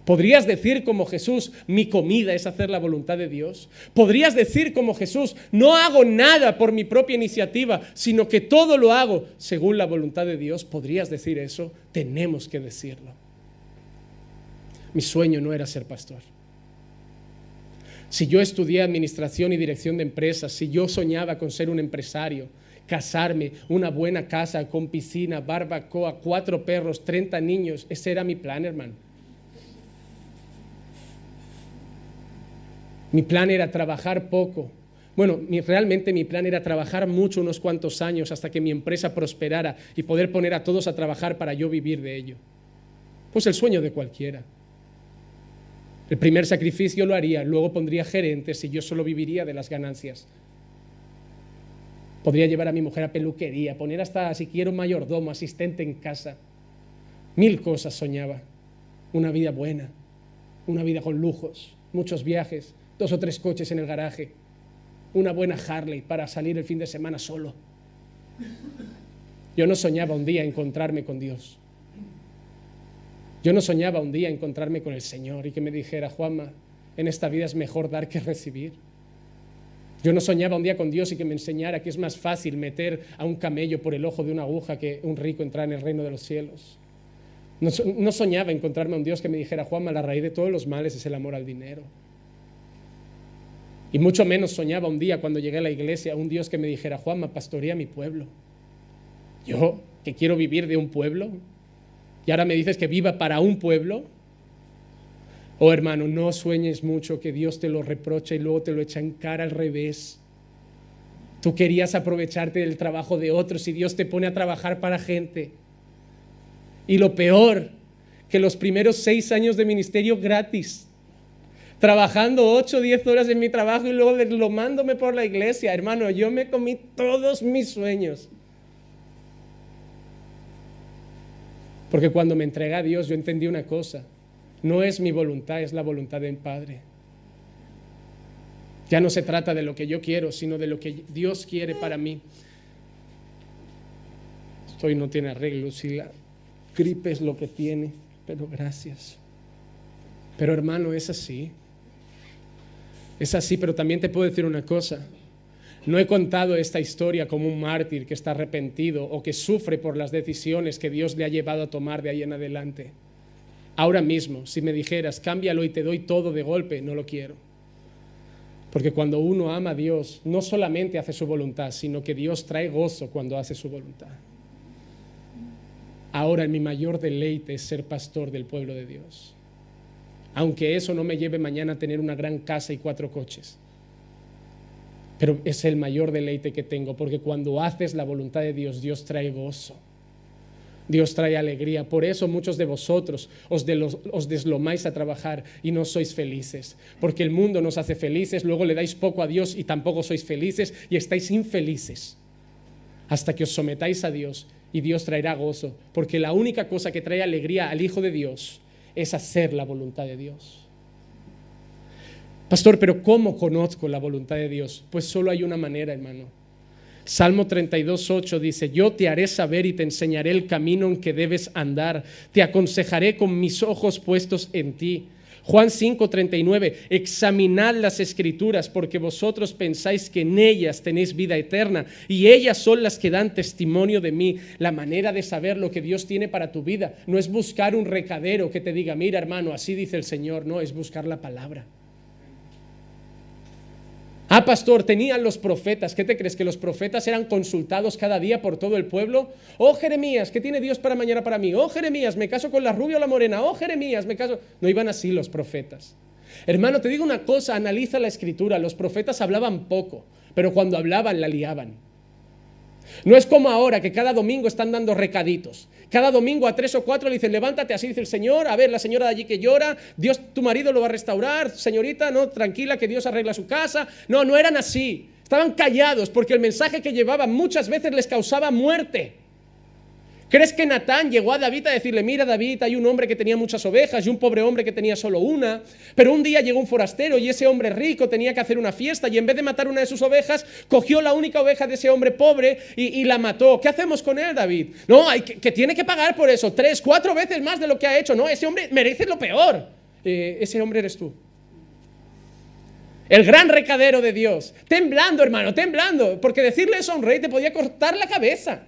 ¿Podrías decir como Jesús, mi comida es hacer la voluntad de Dios? ¿Podrías decir como Jesús, no hago nada por mi propia iniciativa, sino que todo lo hago según la voluntad de Dios? ¿Podrías decir eso? Tenemos que decirlo. Mi sueño no era ser pastor. Si yo estudié administración y dirección de empresas, si yo soñaba con ser un empresario, casarme, una buena casa con piscina, barbacoa, 4 perros, 30 niños, ese era mi plan, hermano. Mi plan era trabajar poco. Bueno, realmente mi plan era trabajar mucho, unos cuantos años, hasta que mi empresa prosperara y poder poner a todos a trabajar para yo vivir de ello. Pues el sueño de cualquiera. El primer sacrificio lo haría, luego pondría gerentes y yo solo viviría de las ganancias. Podría llevar a mi mujer a peluquería, poner hasta, si quiero, mayordomo, asistente en casa. 1000 cosas soñaba. Una vida buena, una vida con lujos, muchos viajes, 2 o 3 coches en el garaje, una buena Harley para salir el fin de semana solo. Yo no soñaba un día encontrarme con Dios. Yo no soñaba un día encontrarme con el Señor y que me dijera, Juanma, en esta vida es mejor dar que recibir. Yo no soñaba un día con Dios y que me enseñara que es más fácil meter a un camello por el ojo de una aguja que un rico entrar en el reino de los cielos. No soñaba encontrarme a un Dios que me dijera, Juanma, la raíz de todos los males es el amor al dinero. Y mucho menos soñaba un día cuando llegué a la iglesia un Dios que me dijera, Juanma, pastorea mi pueblo. Yo, que quiero vivir de un pueblo, y ahora me dices que viva para un pueblo. Oh, hermano, no sueñes mucho que Dios te lo reprocha y luego te lo echa en cara al revés. Tú querías aprovecharte del trabajo de otros y Dios te pone a trabajar para gente. Y lo peor, que los primeros 6 años de ministerio gratis, trabajando 8 o 10 horas en mi trabajo y luego deslomándome por la iglesia. Hermano, yo me comí todos mis sueños. Porque cuando me entregué a Dios, yo entendí una cosa. No es mi voluntad, es la voluntad del Padre. Ya no se trata de lo que yo quiero, sino de lo que Dios quiere para mí. Esto no tiene arreglo, si la gripe es lo que tiene, pero gracias. Pero hermano, es así. Es así, pero también te puedo decir una cosa. No he contado esta historia como un mártir que está arrepentido o que sufre por las decisiones que Dios le ha llevado a tomar de ahí en adelante. Ahora mismo, si me dijeras, cámbialo y te doy todo de golpe, no lo quiero. Porque cuando uno ama a Dios, no solamente hace su voluntad, sino que Dios trae gozo cuando hace su voluntad. Ahora, mi mayor deleite es ser pastor del pueblo de Dios. Aunque eso no me lleve mañana a tener una gran casa y 4 coches. Pero es el mayor deleite que tengo, porque cuando haces la voluntad de Dios, Dios trae gozo. Dios trae alegría. Por eso muchos de vosotros os deslomáis a trabajar y no sois felices. Porque el mundo nos hace felices, luego le dais poco a Dios y tampoco sois felices y estáis infelices. Hasta que os sometáis a Dios y Dios traerá gozo. Porque la única cosa que trae alegría al Hijo de Dios es hacer la voluntad de Dios. Pastor, pero ¿cómo conozco la voluntad de Dios? Pues solo hay una manera, hermano. Salmo 32:8 dice, yo te haré saber y te enseñaré el camino en que debes andar. Te aconsejaré con mis ojos puestos en ti. Juan 5:39, examinad las Escrituras porque vosotros pensáis que en ellas tenéis vida eterna y ellas son las que dan testimonio de mí. La manera de saber lo que Dios tiene para tu vida no es buscar un recadero que te diga, mira hermano, así dice el Señor. No, es buscar la palabra. Ah, pastor, tenían los profetas. ¿Qué te crees? ¿Que los profetas eran consultados cada día por todo el pueblo? Oh, Jeremías, ¿qué tiene Dios para mañana para mí? Oh, Jeremías, me caso con la rubia o la morena. Oh, Jeremías, me caso. No iban así los profetas. Hermano, te digo una cosa, analiza la Escritura. Los profetas hablaban poco, pero cuando hablaban la liaban. No es como ahora que cada domingo están dando recaditos. Cada domingo a 3 o 4 le dicen, levántate, así dice el Señor. A ver, la señora de allí que llora, Dios, tu marido lo va a restaurar. Señorita, no, tranquila, que Dios arregla su casa. No, no eran así. Estaban callados porque el mensaje que llevaban muchas veces les causaba muerte. ¿Crees que Natán llegó a David a decirle, mira David, hay un hombre que tenía muchas ovejas y un pobre hombre que tenía solo una, pero un día llegó un forastero y ese hombre rico tenía que hacer una fiesta y en vez de matar una de sus ovejas, cogió la única oveja de ese hombre pobre y la mató? ¿Qué hacemos con él, David? No, que tiene que pagar por eso, 3, 4 veces más de lo que ha hecho. No, ese hombre merece lo peor. Ese hombre eres tú. El gran recadero de Dios. Temblando, hermano, temblando, porque decirle eso a un rey te podía cortar la cabeza.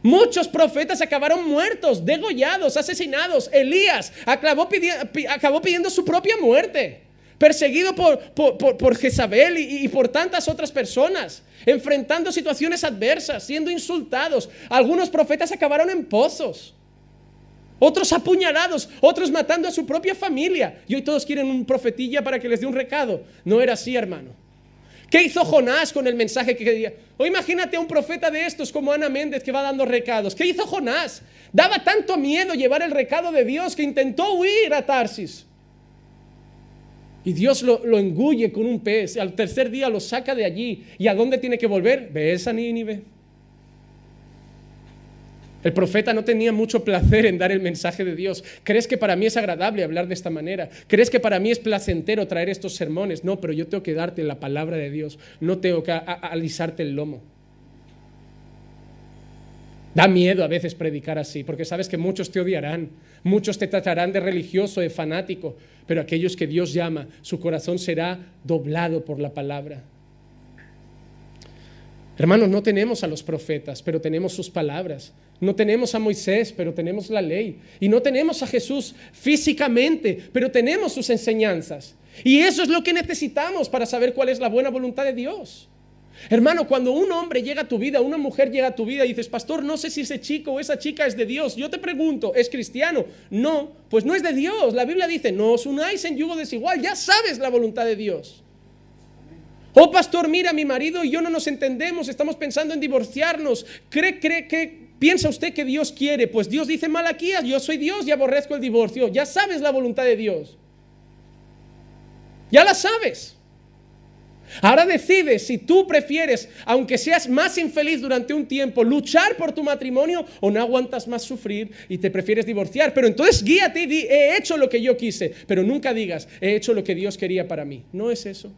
Muchos profetas acabaron muertos, degollados, asesinados. Elías acabó pidiendo su propia muerte, perseguido por Jezabel y por tantas otras personas, enfrentando situaciones adversas, siendo insultados. Algunos profetas acabaron en pozos, otros apuñalados, otros matando a su propia familia. Y hoy todos quieren un profetilla para que les dé un recado. No era así, hermano. ¿Qué hizo Jonás con el mensaje que quería? O imagínate a un profeta de estos como Ana Méndez que va dando recados. ¿Qué hizo Jonás? Daba tanto miedo llevar el recado de Dios que intentó huir a Tarsis. Y Dios lo engulle con un pez. Al tercer día lo saca de allí. ¿Y a dónde tiene que volver? ¿Ves a Nínive? El profeta no tenía mucho placer en dar el mensaje de Dios. ¿Crees que para mí es agradable hablar de esta manera? ¿Crees que para mí es placentero traer estos sermones? No, pero yo tengo que darte la palabra de Dios. No tengo que alisarte el lomo. Da miedo a veces predicar así, porque sabes que muchos te odiarán, muchos te tratarán de religioso, de fanático, pero aquellos que Dios llama, su corazón será doblado por la palabra. Hermanos, no tenemos a los profetas, pero tenemos sus palabras. No tenemos a Moisés, pero tenemos la ley. Y no tenemos a Jesús físicamente, pero tenemos sus enseñanzas. Y eso es lo que necesitamos para saber cuál es la buena voluntad de Dios. Hermano, cuando un hombre llega a tu vida, una mujer llega a tu vida y dices, pastor, no sé si ese chico o esa chica es de Dios. Yo te pregunto, ¿es cristiano? No, pues no es de Dios. La Biblia dice, no os unáis en yugo desigual. Ya sabes la voluntad de Dios. Oh, pastor, mira, mi marido y yo no nos entendemos, estamos pensando en divorciarnos. ¿Piensa usted que Dios quiere? Pues Dios dice en Malaquías, yo soy Dios y aborrezco el divorcio. Ya sabes la voluntad de Dios. Ya la sabes. Ahora decides si tú prefieres, aunque seas más infeliz durante un tiempo, luchar por tu matrimonio o no aguantas más sufrir y te prefieres divorciar. Pero entonces guíate y di, he hecho lo que yo quise. Pero nunca digas, he hecho lo que Dios quería para mí. No es eso.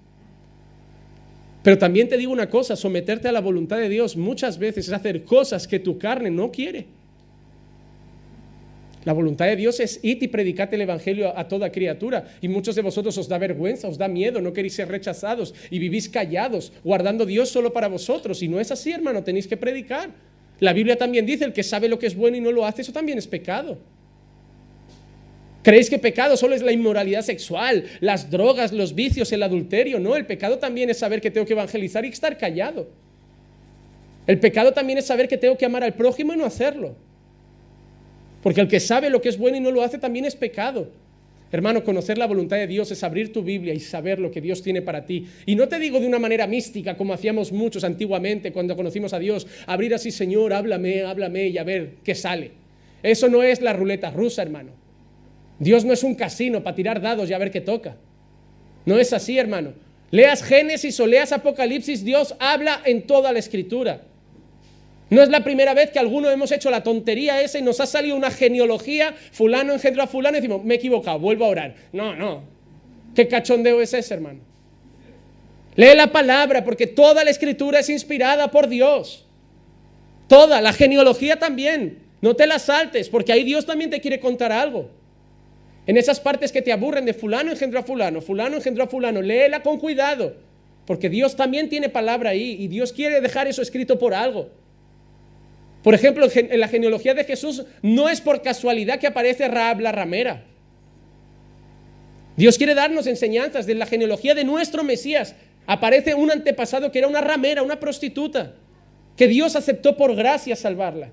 Pero también te digo una cosa, someterte a la voluntad de Dios muchas veces es hacer cosas que tu carne no quiere. La voluntad de Dios es id y predicad el evangelio a toda criatura. Y muchos de vosotros os da vergüenza, os da miedo, no queréis ser rechazados y vivís callados, guardando Dios solo para vosotros. Y no es así, hermano, tenéis que predicar. La Biblia también dice, el que sabe lo que es bueno y no lo hace, eso también es pecado. ¿Creéis que pecado solo es la inmoralidad sexual, las drogas, los vicios, el adulterio? No, el pecado también es saber que tengo que evangelizar y estar callado. El pecado también es saber que tengo que amar al prójimo y no hacerlo. Porque el que sabe lo que es bueno y no lo hace también es pecado. Hermano, conocer la voluntad de Dios es abrir tu Biblia y saber lo que Dios tiene para ti. Y no te digo de una manera mística como hacíamos muchos antiguamente cuando conocimos a Dios. Abrir así, Señor, háblame, háblame y a ver qué sale. Eso no es la ruleta rusa, hermano. Dios no es un casino para tirar dados y a ver qué toca. No es así, hermano. Leas Génesis o leas Apocalipsis, Dios habla en toda la Escritura. No es la primera vez que algunos hemos hecho la tontería esa y nos ha salido una genealogía, fulano engendró a fulano y decimos, me he equivocado, vuelvo a orar. No. ¿Qué cachondeo es ese, hermano? Lee la palabra porque toda la Escritura es inspirada por Dios. Toda, la genealogía también. No te la saltes porque ahí Dios también te quiere contar algo. En esas partes que te aburren de fulano engendró a fulano, fulano engendró a fulano, léela con cuidado, porque Dios también tiene palabra ahí y Dios quiere dejar eso escrito por algo. Por ejemplo, en la genealogía de Jesús no es por casualidad que aparece Rahab la ramera. Dios quiere darnos enseñanzas de la genealogía de nuestro Mesías. Aparece un antepasado que era una ramera, una prostituta, que Dios aceptó por gracia salvarla.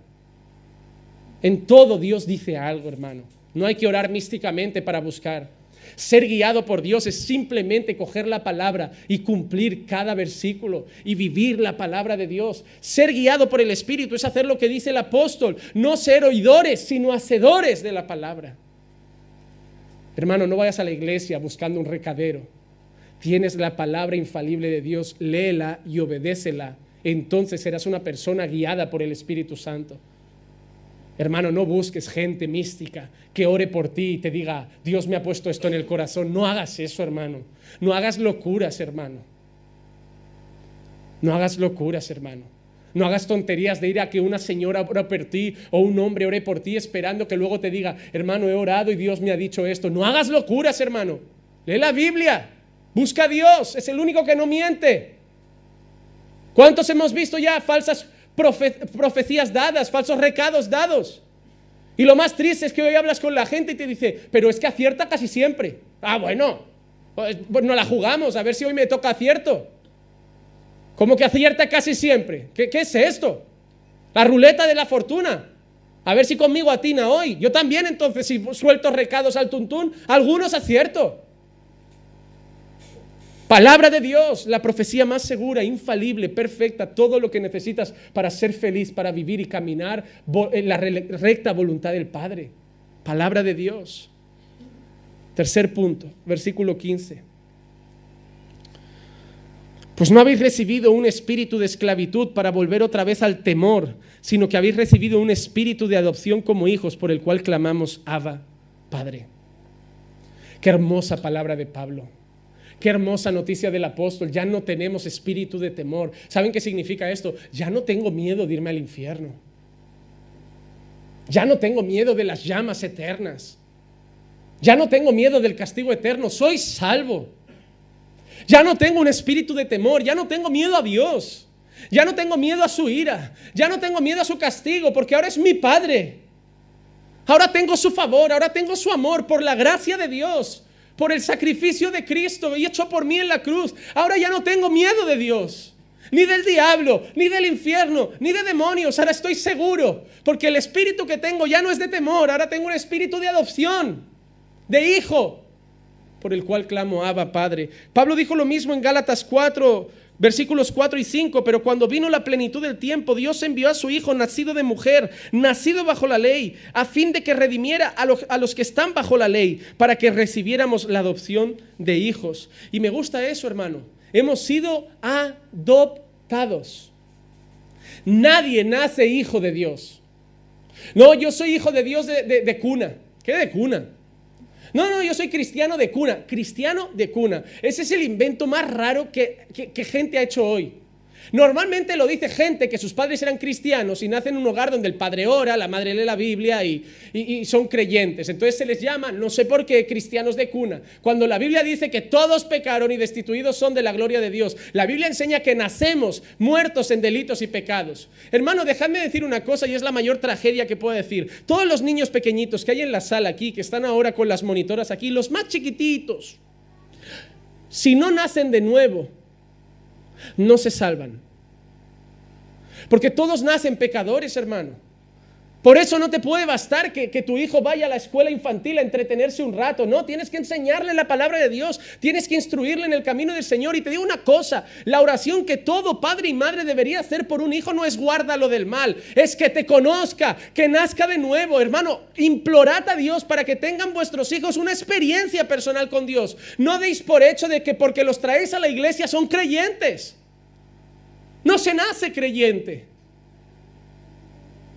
En todo Dios dice algo, hermano. No hay que orar místicamente para buscar. Ser guiado por Dios es simplemente coger la palabra y cumplir cada versículo y vivir la palabra de Dios. Ser guiado por el Espíritu es hacer lo que dice el apóstol, no ser oidores, sino hacedores de la palabra. Hermano, no vayas a la iglesia buscando un recadero. Tienes la palabra infalible de Dios, léela y obedécela. Entonces serás una persona guiada por el Espíritu Santo. Hermano, no busques gente mística que ore por ti y te diga, Dios me ha puesto esto en el corazón. No hagas eso, hermano. No hagas locuras, hermano. No hagas locuras, hermano. No hagas tonterías de ir a que una señora ore por ti o un hombre ore por ti esperando que luego te diga, hermano, he orado y Dios me ha dicho esto. No hagas locuras, hermano. Lee la Biblia. Busca a Dios. Es el único que no miente. ¿Cuántos hemos visto ya falsas profecías dadas, falsos recados dados? Y lo más triste es que hoy hablas con la gente y te dice, pero es que acierta casi siempre. Ah, bueno, pues no la jugamos, a ver si hoy me toca acierto. ¿Cómo que acierta casi siempre? ¿Qué es esto? La ruleta de la fortuna. A ver si conmigo atina hoy. Yo también, entonces, si suelto recados al tuntún, algunos acierto. Palabra de Dios, la profecía más segura, infalible, perfecta, todo lo que necesitas para ser feliz, para vivir y caminar en la recta voluntad del Padre. Palabra de Dios. Tercer punto, versículo 15. Pues no habéis recibido un espíritu de esclavitud para volver otra vez al temor, sino que habéis recibido un espíritu de adopción como hijos, por el cual clamamos, Abba, Padre. Qué hermosa palabra de Pablo. Qué hermosa noticia del apóstol. Ya no tenemos espíritu de temor. ¿Saben qué significa esto? Ya no tengo miedo de irme al infierno. Ya no tengo miedo de las llamas eternas. Ya no tengo miedo del castigo eterno. Soy salvo. Ya no tengo un espíritu de temor. Ya no tengo miedo a Dios. Ya no tengo miedo a su ira. Ya no tengo miedo a su castigo, porque ahora es mi Padre. Ahora tengo su favor. Ahora tengo su amor por la gracia de Dios, por el sacrificio de Cristo y hecho por mí en la cruz. Ahora ya no tengo miedo de Dios, ni del diablo, ni del infierno, ni de demonios. Ahora estoy seguro, porque el espíritu que tengo ya no es de temor. Ahora tengo un espíritu de adopción, de hijo, por el cual clamo, Abba, Padre. Pablo dijo lo mismo en Gálatas 4, versículos 4 y 5. Pero cuando vino la plenitud del tiempo, Dios envió a su Hijo, nacido de mujer, nacido bajo la ley, a fin de que redimiera a los que están bajo la ley, para que recibiéramos la adopción de hijos. Y me gusta eso, hermano. Hemos sido adoptados. Nadie nace hijo de Dios. No, yo soy hijo de Dios de cuna. ¿Qué de cuna? No, yo soy cristiano de cuna. Cristiano de cuna. Ese es el invento más raro que gente ha hecho hoy. Normalmente lo dice gente que sus padres eran cristianos y nacen en un hogar donde el padre ora, la madre lee la Biblia y son creyentes. Entonces se les llama, no sé por qué, cristianos de cuna. Cuando la Biblia dice que todos pecaron y destituidos son de la gloria de Dios. La Biblia enseña que nacemos muertos en delitos y pecados. Hermano, dejadme decir una cosa, y es la mayor tragedia que puedo decir. Todos los niños pequeñitos que hay en la sala aquí, que están ahora con las monitoras aquí, los más chiquititos, si no nacen de nuevo, no se salvan. Porque todos nacen pecadores, hermano. Por eso no te puede bastar que tu hijo vaya a la escuela infantil a entretenerse un rato. No, tienes que enseñarle la palabra de Dios. Tienes que instruirle en el camino del Señor. Y te digo una cosa, la oración que todo padre y madre debería hacer por un hijo no es guárdalo del mal, es que te conozca, que nazca de nuevo. Hermano, implorad a Dios para que tengan vuestros hijos una experiencia personal con Dios. No deis por hecho de que porque los traéis a la iglesia son creyentes. No se nace creyente.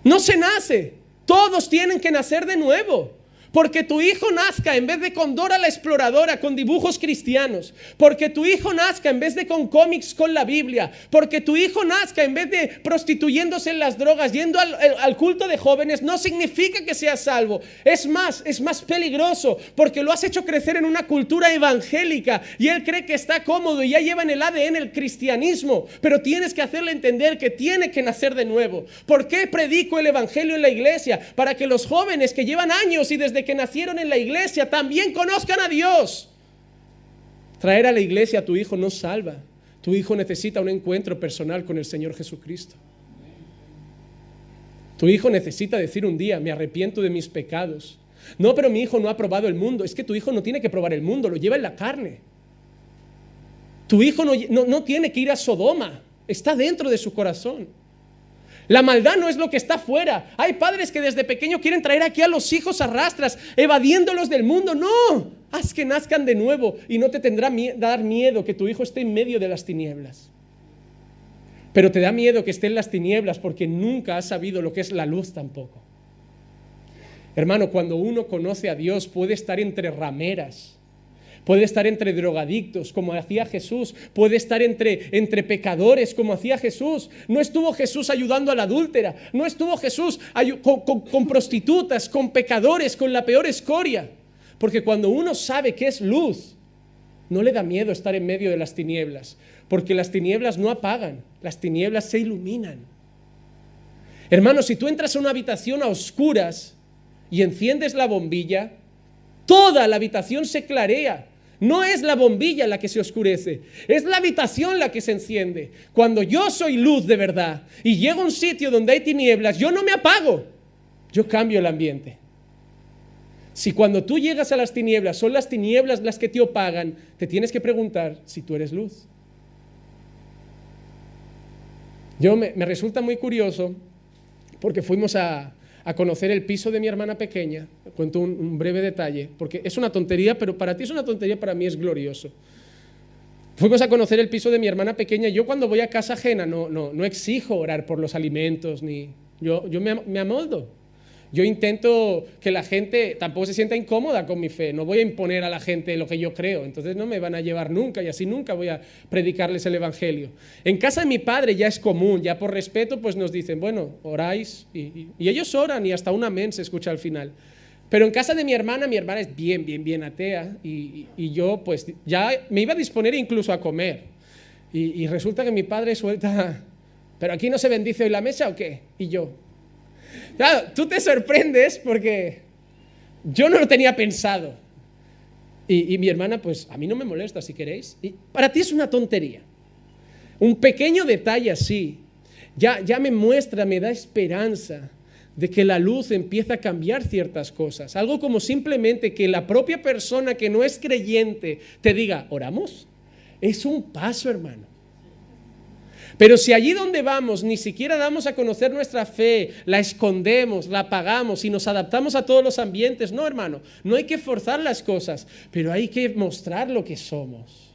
No se nace. Todos tienen que nacer de nuevo. Porque tu hijo nazca en vez de con Dora la Exploradora, con dibujos cristianos. Porque tu hijo nazca en vez de con cómics con la Biblia. Porque tu hijo nazca en vez de prostituyéndose en las drogas, yendo al culto de jóvenes, no significa que seas salvo. Es más peligroso, porque lo has hecho crecer en una cultura evangélica y él cree que está cómodo y ya lleva en el ADN el cristianismo. Pero tienes que hacerle entender que tiene que nacer de nuevo. ¿Por qué predico el evangelio en la iglesia? Para que los jóvenes que llevan años y desde que nacieron en la iglesia también conozcan a Dios. Traer a la iglesia a tu hijo no salva. Tu hijo necesita un encuentro personal con el Señor Jesucristo. Tu hijo necesita decir un día, me arrepiento de mis pecados. No, pero mi hijo no ha probado el mundo. Es que tu hijo no tiene que probar el mundo, lo lleva en la carne. Tu hijo no tiene que ir a Sodoma, está dentro de su corazón. La maldad no es lo que está afuera. Hay padres que desde pequeño quieren traer aquí a los hijos a rastras, evadiéndolos del mundo. No, haz que nazcan de nuevo y no te tendrá dar miedo que tu hijo esté en medio de las tinieblas. Pero te da miedo que esté en las tinieblas porque nunca has sabido lo que es la luz tampoco. Hermano, cuando uno conoce a Dios puede estar entre rameras, puede estar entre drogadictos como hacía Jesús, puede estar entre pecadores como hacía Jesús. No estuvo Jesús ayudando a la adúltera, no estuvo Jesús con prostitutas, con pecadores, con la peor escoria. Porque cuando uno sabe que es luz, no le da miedo estar en medio de las tinieblas, porque las tinieblas no apagan, las tinieblas se iluminan. Hermano, si tú entras a una habitación a oscuras y enciendes la bombilla, toda la habitación se clarea. No es la bombilla la que se oscurece, es la habitación la que se enciende. Cuando yo soy luz de verdad y llego a un sitio donde hay tinieblas, yo no me apago, yo cambio el ambiente. Si cuando tú llegas a las tinieblas son las tinieblas las que te opagan, te tienes que preguntar si tú eres luz. Me resulta muy curioso porque fuimos a conocer el piso de mi hermana pequeña. Cuento un breve detalle, porque es una tontería, pero para ti es una tontería, para mí es glorioso. Fuimos a conocer el piso de mi hermana pequeña. Yo cuando voy a casa ajena no exijo orar por los alimentos, yo me amoldo. Yo intento que la gente tampoco se sienta incómoda con mi fe. No voy a imponer a la gente lo que yo creo. Entonces no me van a llevar nunca y así nunca voy a predicarles el evangelio. En casa de mi padre ya es común, ya por respeto pues nos dicen, bueno, oráis. Y ellos oran y hasta un amén se escucha al final. Pero en casa de mi hermana es bien atea. Y yo pues ya me iba a disponer incluso a comer. Y resulta que mi padre suelta, ¿pero aquí no se bendice hoy la mesa o qué? Y yo... Claro, tú te sorprendes porque yo no lo tenía pensado. Y mi hermana, pues a mí no me molesta si queréis. Y para ti es una tontería. Un pequeño detalle así ya me muestra, me da esperanza de que la luz empieza a cambiar ciertas cosas. Algo como simplemente que la propia persona que no es creyente te diga, ¿oramos? Es un paso, hermano. Pero si allí donde vamos ni siquiera damos a conocer nuestra fe, la escondemos, la apagamos y nos adaptamos a todos los ambientes, no, hermano, no hay que forzar las cosas, pero hay que mostrar lo que somos.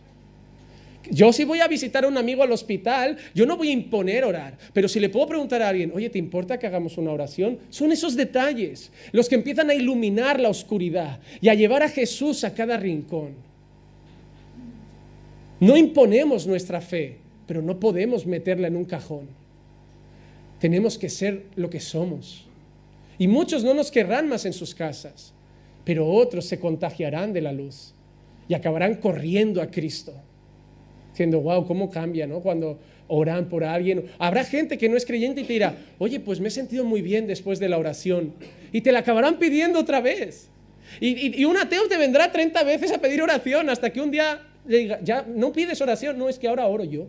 Yo si voy a visitar a un amigo al hospital, yo no voy a imponer orar, pero si le puedo preguntar a alguien, oye, ¿te importa que hagamos una oración? Son esos detalles los que empiezan a iluminar la oscuridad y a llevar a Jesús a cada rincón. No imponemos nuestra fe, pero no podemos meterla en un cajón. Tenemos que ser lo que somos. Y muchos no nos querrán más en sus casas, pero otros se contagiarán de la luz y acabarán corriendo a Cristo, diciendo, wow, cómo cambia, ¿no? Cuando oran por alguien. Habrá gente que no es creyente y te dirá, oye, pues me he sentido muy bien después de la oración. Y te la acabarán pidiendo otra vez. Y un ateo te vendrá 30 veces a pedir oración hasta que un día le diga, ya no pides oración, no, es que ahora oro yo.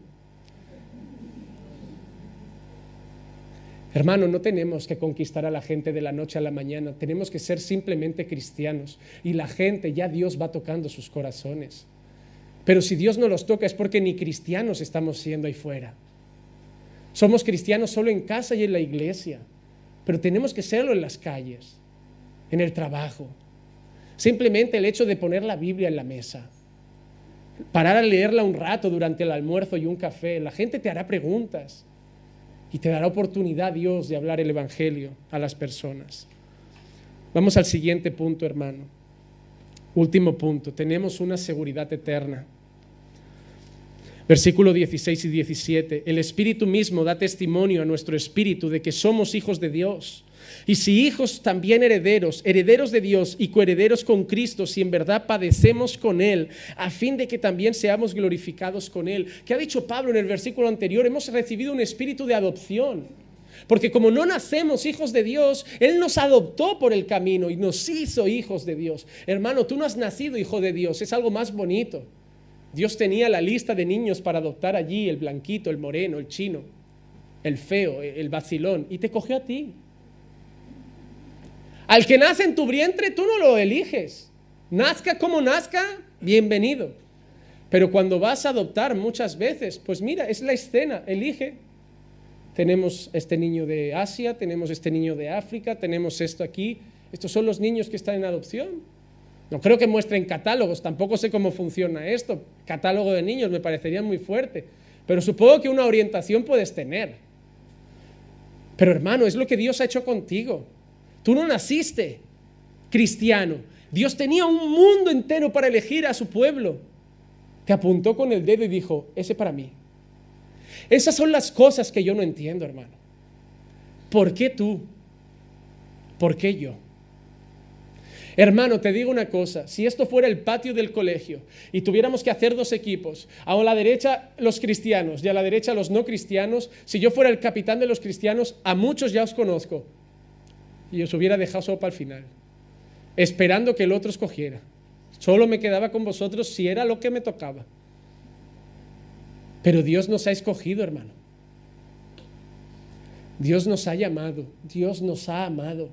Hermano, no tenemos que conquistar a la gente de la noche a la mañana, tenemos que ser simplemente cristianos y la gente, ya Dios va tocando sus corazones. Pero si Dios no los toca es porque ni cristianos estamos siendo ahí fuera. Somos cristianos solo en casa y en la iglesia, pero tenemos que serlo en las calles, en el trabajo. Simplemente el hecho de poner la Biblia en la mesa, parar a leerla un rato durante el almuerzo y un café, la gente te hará preguntas. Y te dará oportunidad Dios de hablar el evangelio a las personas. Vamos al siguiente punto, hermano. Último punto. Tenemos una seguridad eterna. Versículo 16 y 17. El Espíritu mismo da testimonio a nuestro espíritu de que somos hijos de Dios. Y si hijos, también herederos, herederos de Dios y coherederos con Cristo, si en verdad padecemos con Él, a fin de que también seamos glorificados con Él. ¿Qué ha dicho Pablo en el versículo anterior? Hemos recibido un espíritu de adopción. Porque como no nacemos hijos de Dios, Él nos adoptó por el camino y nos hizo hijos de Dios. Hermano, tú no has nacido hijo de Dios, es algo más bonito. Dios tenía la lista de niños para adoptar allí, el blanquito, el moreno, el chino, el feo, el vacilón, y te cogió a ti. Al que nace en tu vientre, tú no lo eliges. Nazca como nazca, bienvenido. Pero cuando vas a adoptar muchas veces, pues mira, es la escena, elige. Tenemos este niño de Asia, tenemos este niño de África, tenemos esto aquí. Estos son los niños que están en adopción. No creo que muestren catálogos, tampoco sé cómo funciona esto. Catálogo de niños me parecería muy fuerte. Pero supongo que una orientación puedes tener. Pero hermano, es lo que Dios ha hecho contigo. Tú no naciste cristiano. Dios tenía un mundo entero para elegir a su pueblo. Te apuntó con el dedo y dijo, ese para mí. Esas son las cosas que yo no entiendo, hermano. ¿Por qué tú? ¿Por qué yo? Hermano, te digo una cosa, si esto fuera el patio del colegio y tuviéramos que hacer 2 equipos, a la derecha los cristianos y a la derecha los no cristianos, si yo fuera el capitán de los cristianos, a muchos ya os conozco y os hubiera dejado solo para el final, esperando que el otro escogiera. Solo me quedaba con vosotros si era lo que me tocaba. Pero Dios nos ha escogido, hermano. Dios nos ha llamado, Dios nos ha amado.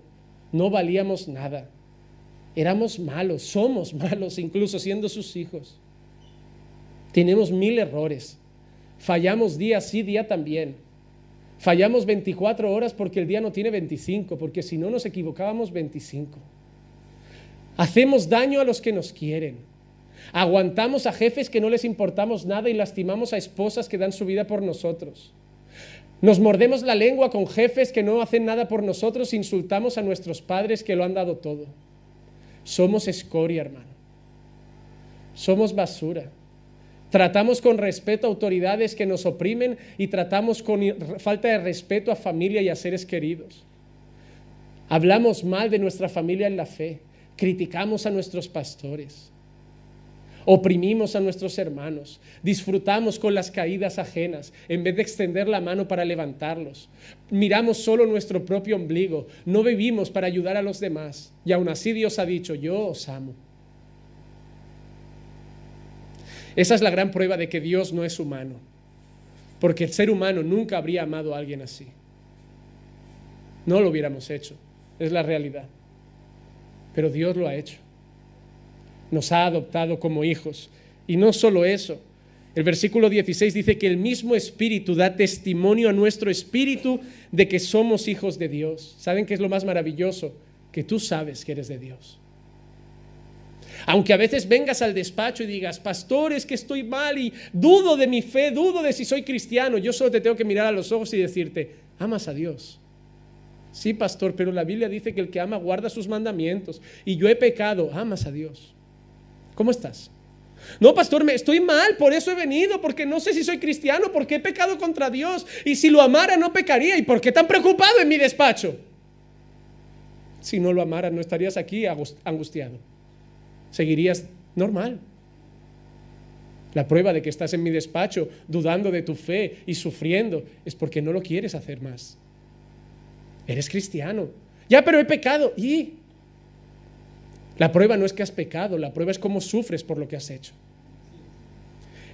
No valíamos nada. Éramos malos, somos malos, incluso siendo sus hijos. Tenemos 1000 errores. Fallamos día sí, día también. Fallamos 24 horas porque el día no tiene 25, porque si no nos equivocábamos 25. Hacemos daño a los que nos quieren. Aguantamos a jefes que no les importamos nada y lastimamos a esposas que dan su vida por nosotros. Nos mordemos la lengua con jefes que no hacen nada por nosotros e insultamos a nuestros padres que lo han dado todo. Somos escoria, hermano. Somos basura. Tratamos con respeto a autoridades que nos oprimen y tratamos con falta de respeto a familia y a seres queridos. Hablamos mal de nuestra familia en la fe. Criticamos a nuestros pastores. Oprimimos a nuestros hermanos. Disfrutamos con las caídas ajenas en vez de extender la mano para levantarlos. Miramos solo nuestro propio ombligo. No vivimos para ayudar a los demás. Y aún así Dios ha dicho, yo os amo. Esa es la gran prueba de que Dios no es humano. Porque el ser humano nunca habría amado a alguien así. No lo hubiéramos hecho. Es la realidad. Pero Dios lo ha hecho. Nos ha adoptado como hijos. Y no solo eso. El versículo 16 dice que el mismo Espíritu da testimonio a nuestro espíritu de que somos hijos de Dios. ¿Saben qué es lo más maravilloso? Que tú sabes que eres de Dios. Aunque a veces vengas al despacho y digas, pastor, es que estoy mal y dudo de mi fe, dudo de si soy cristiano, yo solo te tengo que mirar a los ojos y decirte, amas a Dios. Sí, pastor, pero la Biblia dice que el que ama guarda sus mandamientos y yo he pecado, amas a Dios. ¿Cómo estás? No, pastor, estoy mal, por eso he venido, porque no sé si soy cristiano, porque he pecado contra Dios y si lo amara no pecaría. ¿Y por qué tan preocupado en mi despacho? Si no lo amara no estarías aquí angustiado, seguirías normal. La prueba de que estás en mi despacho dudando de tu fe y sufriendo es porque no lo quieres hacer más. Eres cristiano. Ya, pero he pecado. ¿Y? La prueba no es que has pecado, la prueba es cómo sufres por lo que has hecho.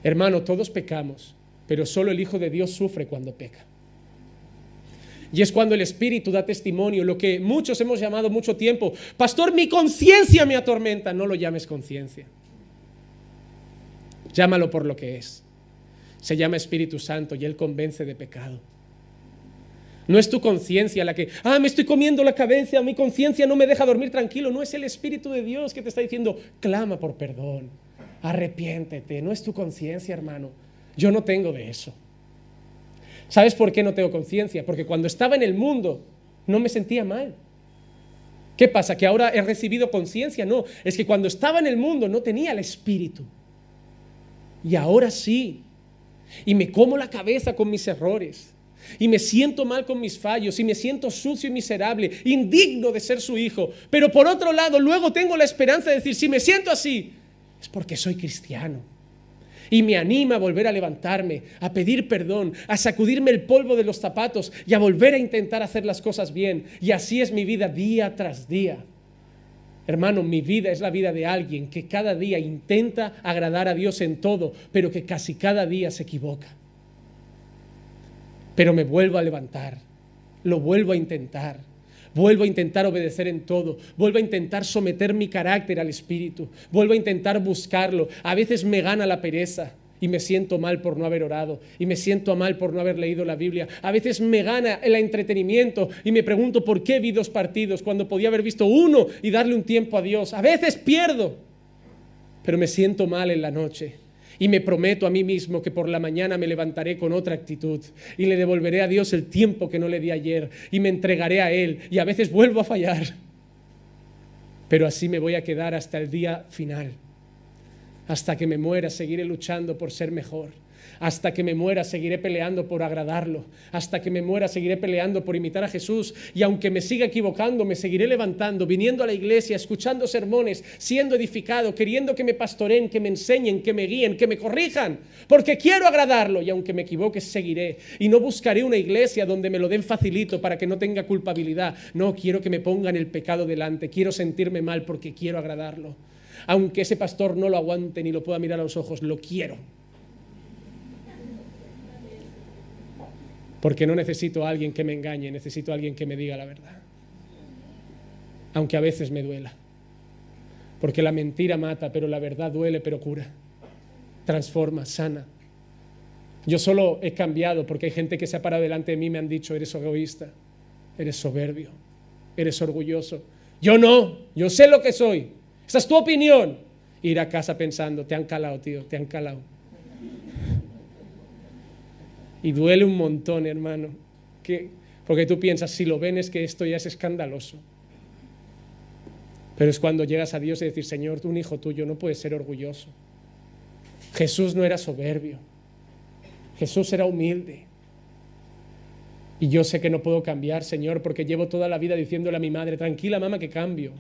Hermano, todos pecamos, pero solo el Hijo de Dios sufre cuando peca. Y es cuando el Espíritu da testimonio, lo que muchos hemos llamado mucho tiempo, pastor, mi conciencia me atormenta. No lo llames conciencia. Llámalo por lo que es. Se llama Espíritu Santo y Él convence de pecado. No es tu conciencia la que, me estoy comiendo la cabeza, mi conciencia no me deja dormir tranquilo. No es el Espíritu de Dios que te está diciendo, clama por perdón, arrepiéntete. No es tu conciencia, hermano. Yo no tengo de eso. ¿Sabes por qué no tengo conciencia? Porque cuando estaba en el mundo no me sentía mal. ¿Qué pasa? ¿Que ahora he recibido conciencia? No, es que cuando estaba en el mundo no tenía el Espíritu. Y ahora sí. Y me como la cabeza con mis errores. Y me siento mal con mis fallos, y me siento sucio y miserable, indigno de ser su hijo. Pero por otro lado, luego tengo la esperanza de decir, si me siento así, es porque soy cristiano. Y me anima a volver a levantarme, a pedir perdón, a sacudirme el polvo de los zapatos y a volver a intentar hacer las cosas bien. Y así es mi vida día tras día. Hermano, mi vida es la vida de alguien que cada día intenta agradar a Dios en todo, pero que casi cada día se equivoca. Pero me vuelvo a levantar, lo vuelvo a intentar obedecer en todo, vuelvo a intentar someter mi carácter al Espíritu, vuelvo a intentar buscarlo. A veces me gana la pereza y me siento mal por no haber orado y me siento mal por no haber leído la Biblia. A veces me gana el entretenimiento y me pregunto por qué vi 2 partidos cuando podía haber visto uno y darle un tiempo a Dios. A veces pierdo, pero me siento mal en la noche. Y me prometo a mí mismo que por la mañana me levantaré con otra actitud y le devolveré a Dios el tiempo que no le di ayer y me entregaré a Él. Y a veces vuelvo a fallar. pero así me voy a quedar hasta el día final. Hasta que me muera seguiré luchando por ser mejor. Hasta que me muera seguiré peleando por agradarlo. Hasta que me muera seguiré peleando por imitar a Jesús. Y aunque me siga equivocando, me seguiré levantando, viniendo a la iglesia, escuchando sermones, siendo edificado, queriendo que me pastoreen, que me enseñen, que me guíen, que me corrijan, porque quiero agradarlo. Y aunque me equivoque, seguiré. Y no buscaré una iglesia donde me lo den facilito para que no tenga culpabilidad. No, quiero que me pongan el pecado delante. Quiero sentirme mal porque quiero agradarlo. Aunque ese pastor no lo aguante ni lo pueda mirar a los ojos, lo quiero. Porque no necesito a alguien que me engañe, necesito a alguien que me diga la verdad. Aunque a veces me duela. Porque la mentira mata, pero la verdad duele, pero cura. Transforma, sana. Yo solo he cambiado porque hay gente que se ha parado delante de mí y me han dicho: eres egoísta, eres soberbio, eres orgulloso. Yo no, yo sé lo que soy. Esa es tu opinión. Ir a casa pensando: te han calado, tío, te han calado. Y duele un montón, hermano, porque tú piensas, si lo ven es que esto ya es escandaloso. Pero es cuando llegas a Dios y decir: Señor, un hijo tuyo no puede ser orgulloso. Jesús no era soberbio. Jesús era humilde. Y yo sé que no puedo cambiar, Señor, porque llevo toda la vida diciéndole a mi madre: tranquila, mamá, que cambio.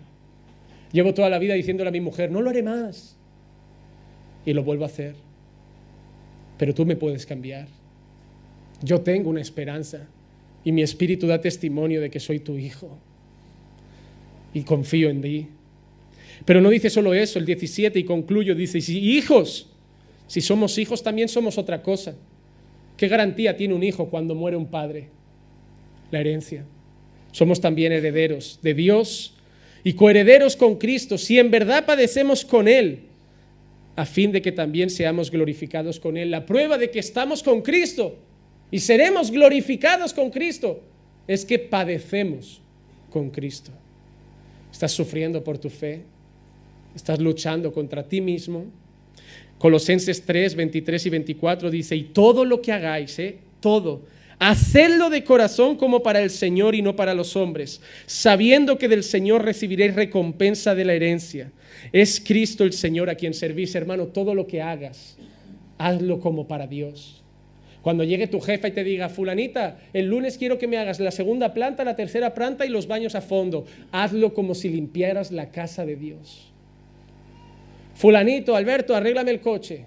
Llevo toda la vida diciéndole a mi mujer: no lo haré más. Y lo vuelvo a hacer. Pero tú me puedes cambiar. Yo tengo una esperanza y mi espíritu da testimonio de que soy tu hijo y confío en ti. Pero no dice solo eso, el 17, y concluyo, dice: y si hijos, si somos hijos también somos otra cosa. ¿Qué garantía tiene un hijo cuando muere un padre? La herencia. Somos también herederos de Dios y coherederos con Cristo, si en verdad padecemos con Él, a fin de que también seamos glorificados con Él. La prueba de que estamos con Cristo y seremos glorificados con Cristo es que padecemos con Cristo. ¿Estás sufriendo por tu fe? ¿Estás luchando contra ti mismo? Colosenses 3, 23 y 24 dice: y todo lo que hagáis, todo, hacedlo de corazón como para el Señor y no para los hombres, sabiendo que del Señor recibiréis recompensa de la herencia. Es Cristo el Señor a quien servís. Hermano, todo lo que hagas, hazlo como para Dios. Cuando llegue tu jefa y te diga: fulanita, el lunes quiero que me hagas la segunda planta, la tercera planta y los baños a fondo, hazlo como si limpiaras la casa de Dios. Fulanito, Alberto, arréglame el coche,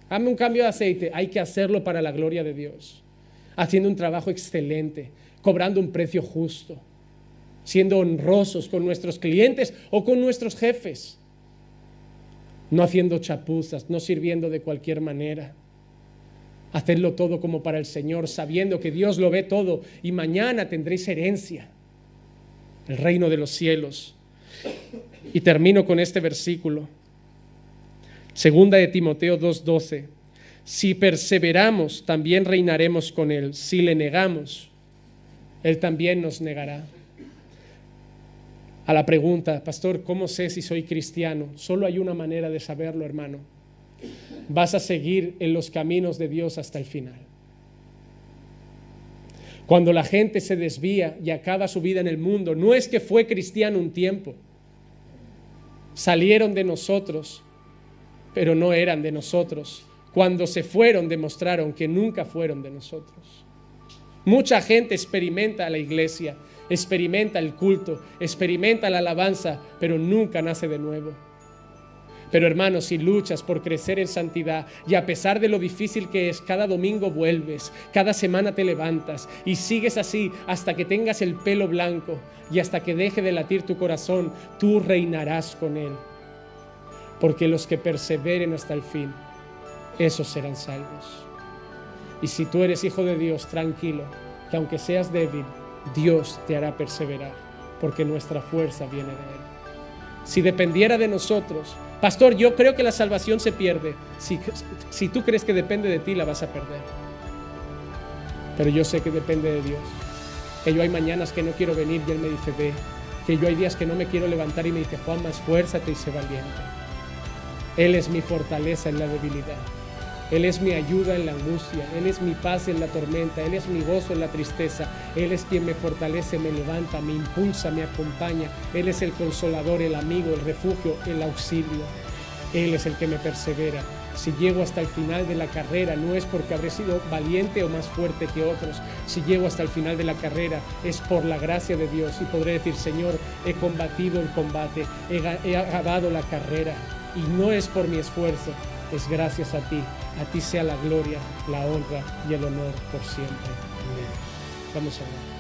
hazme un cambio de aceite. Hay que hacerlo para la gloria de Dios, haciendo un trabajo excelente, cobrando un precio justo, siendo honrosos con nuestros clientes o con nuestros jefes, no haciendo chapuzas, no sirviendo de cualquier manera. Hacedlo todo como para el Señor, sabiendo que Dios lo ve todo y mañana tendréis herencia, el reino de los cielos. Y termino con este versículo, 2 de Timoteo 2:12. Si perseveramos, también reinaremos con Él. Si le negamos, Él también nos negará. A la pregunta: pastor, ¿cómo sé si soy cristiano? Solo hay una manera de saberlo, hermano. Vas a seguir en los caminos de Dios hasta el final. Cuando la gente se desvía y acaba su vida en el mundo, no es que fue cristiano un tiempo. Salieron de nosotros, pero no eran de nosotros. Cuando se fueron, demostraron que nunca fueron de nosotros. Mucha gente experimenta la iglesia, experimenta el culto, experimenta la alabanza, pero nunca nace de nuevo. Pero hermanos, si luchas por crecer en santidad y a pesar de lo difícil que es, cada domingo vuelves, cada semana te levantas y sigues así hasta que tengas el pelo blanco y hasta que deje de latir tu corazón, tú reinarás con Él. Porque los que perseveren hasta el fin, esos serán salvos. Y si tú eres hijo de Dios, tranquilo, que aunque seas débil, Dios te hará perseverar, porque nuestra fuerza viene de Él. Si dependiera de nosotros, pastor, yo creo que la salvación se pierde. Si tú crees que depende de ti, la vas a perder. Pero yo sé que depende de Dios. Que yo hay mañanas que no quiero venir y Él me dice: ve. Que yo hay días que no me quiero levantar y me dice: Juan, más esfuérzate y sé valiente. Él es mi fortaleza en la debilidad. Él es mi ayuda en la angustia, Él es mi paz en la tormenta, Él es mi gozo en la tristeza, Él es quien me fortalece, me levanta, me impulsa, me acompaña, Él es el consolador, el amigo, el refugio, el auxilio. Él es el que me persevera. Si llego hasta el final de la carrera, no es porque habré sido valiente o más fuerte que otros. Si llego hasta el final de la carrera, es por la gracia de Dios y podré decir: Señor, he combatido el combate, he acabado la carrera, y no es por mi esfuerzo, es gracias a ti. A ti sea la gloria, la honra y el honor por siempre. Amén. Vamos a orar.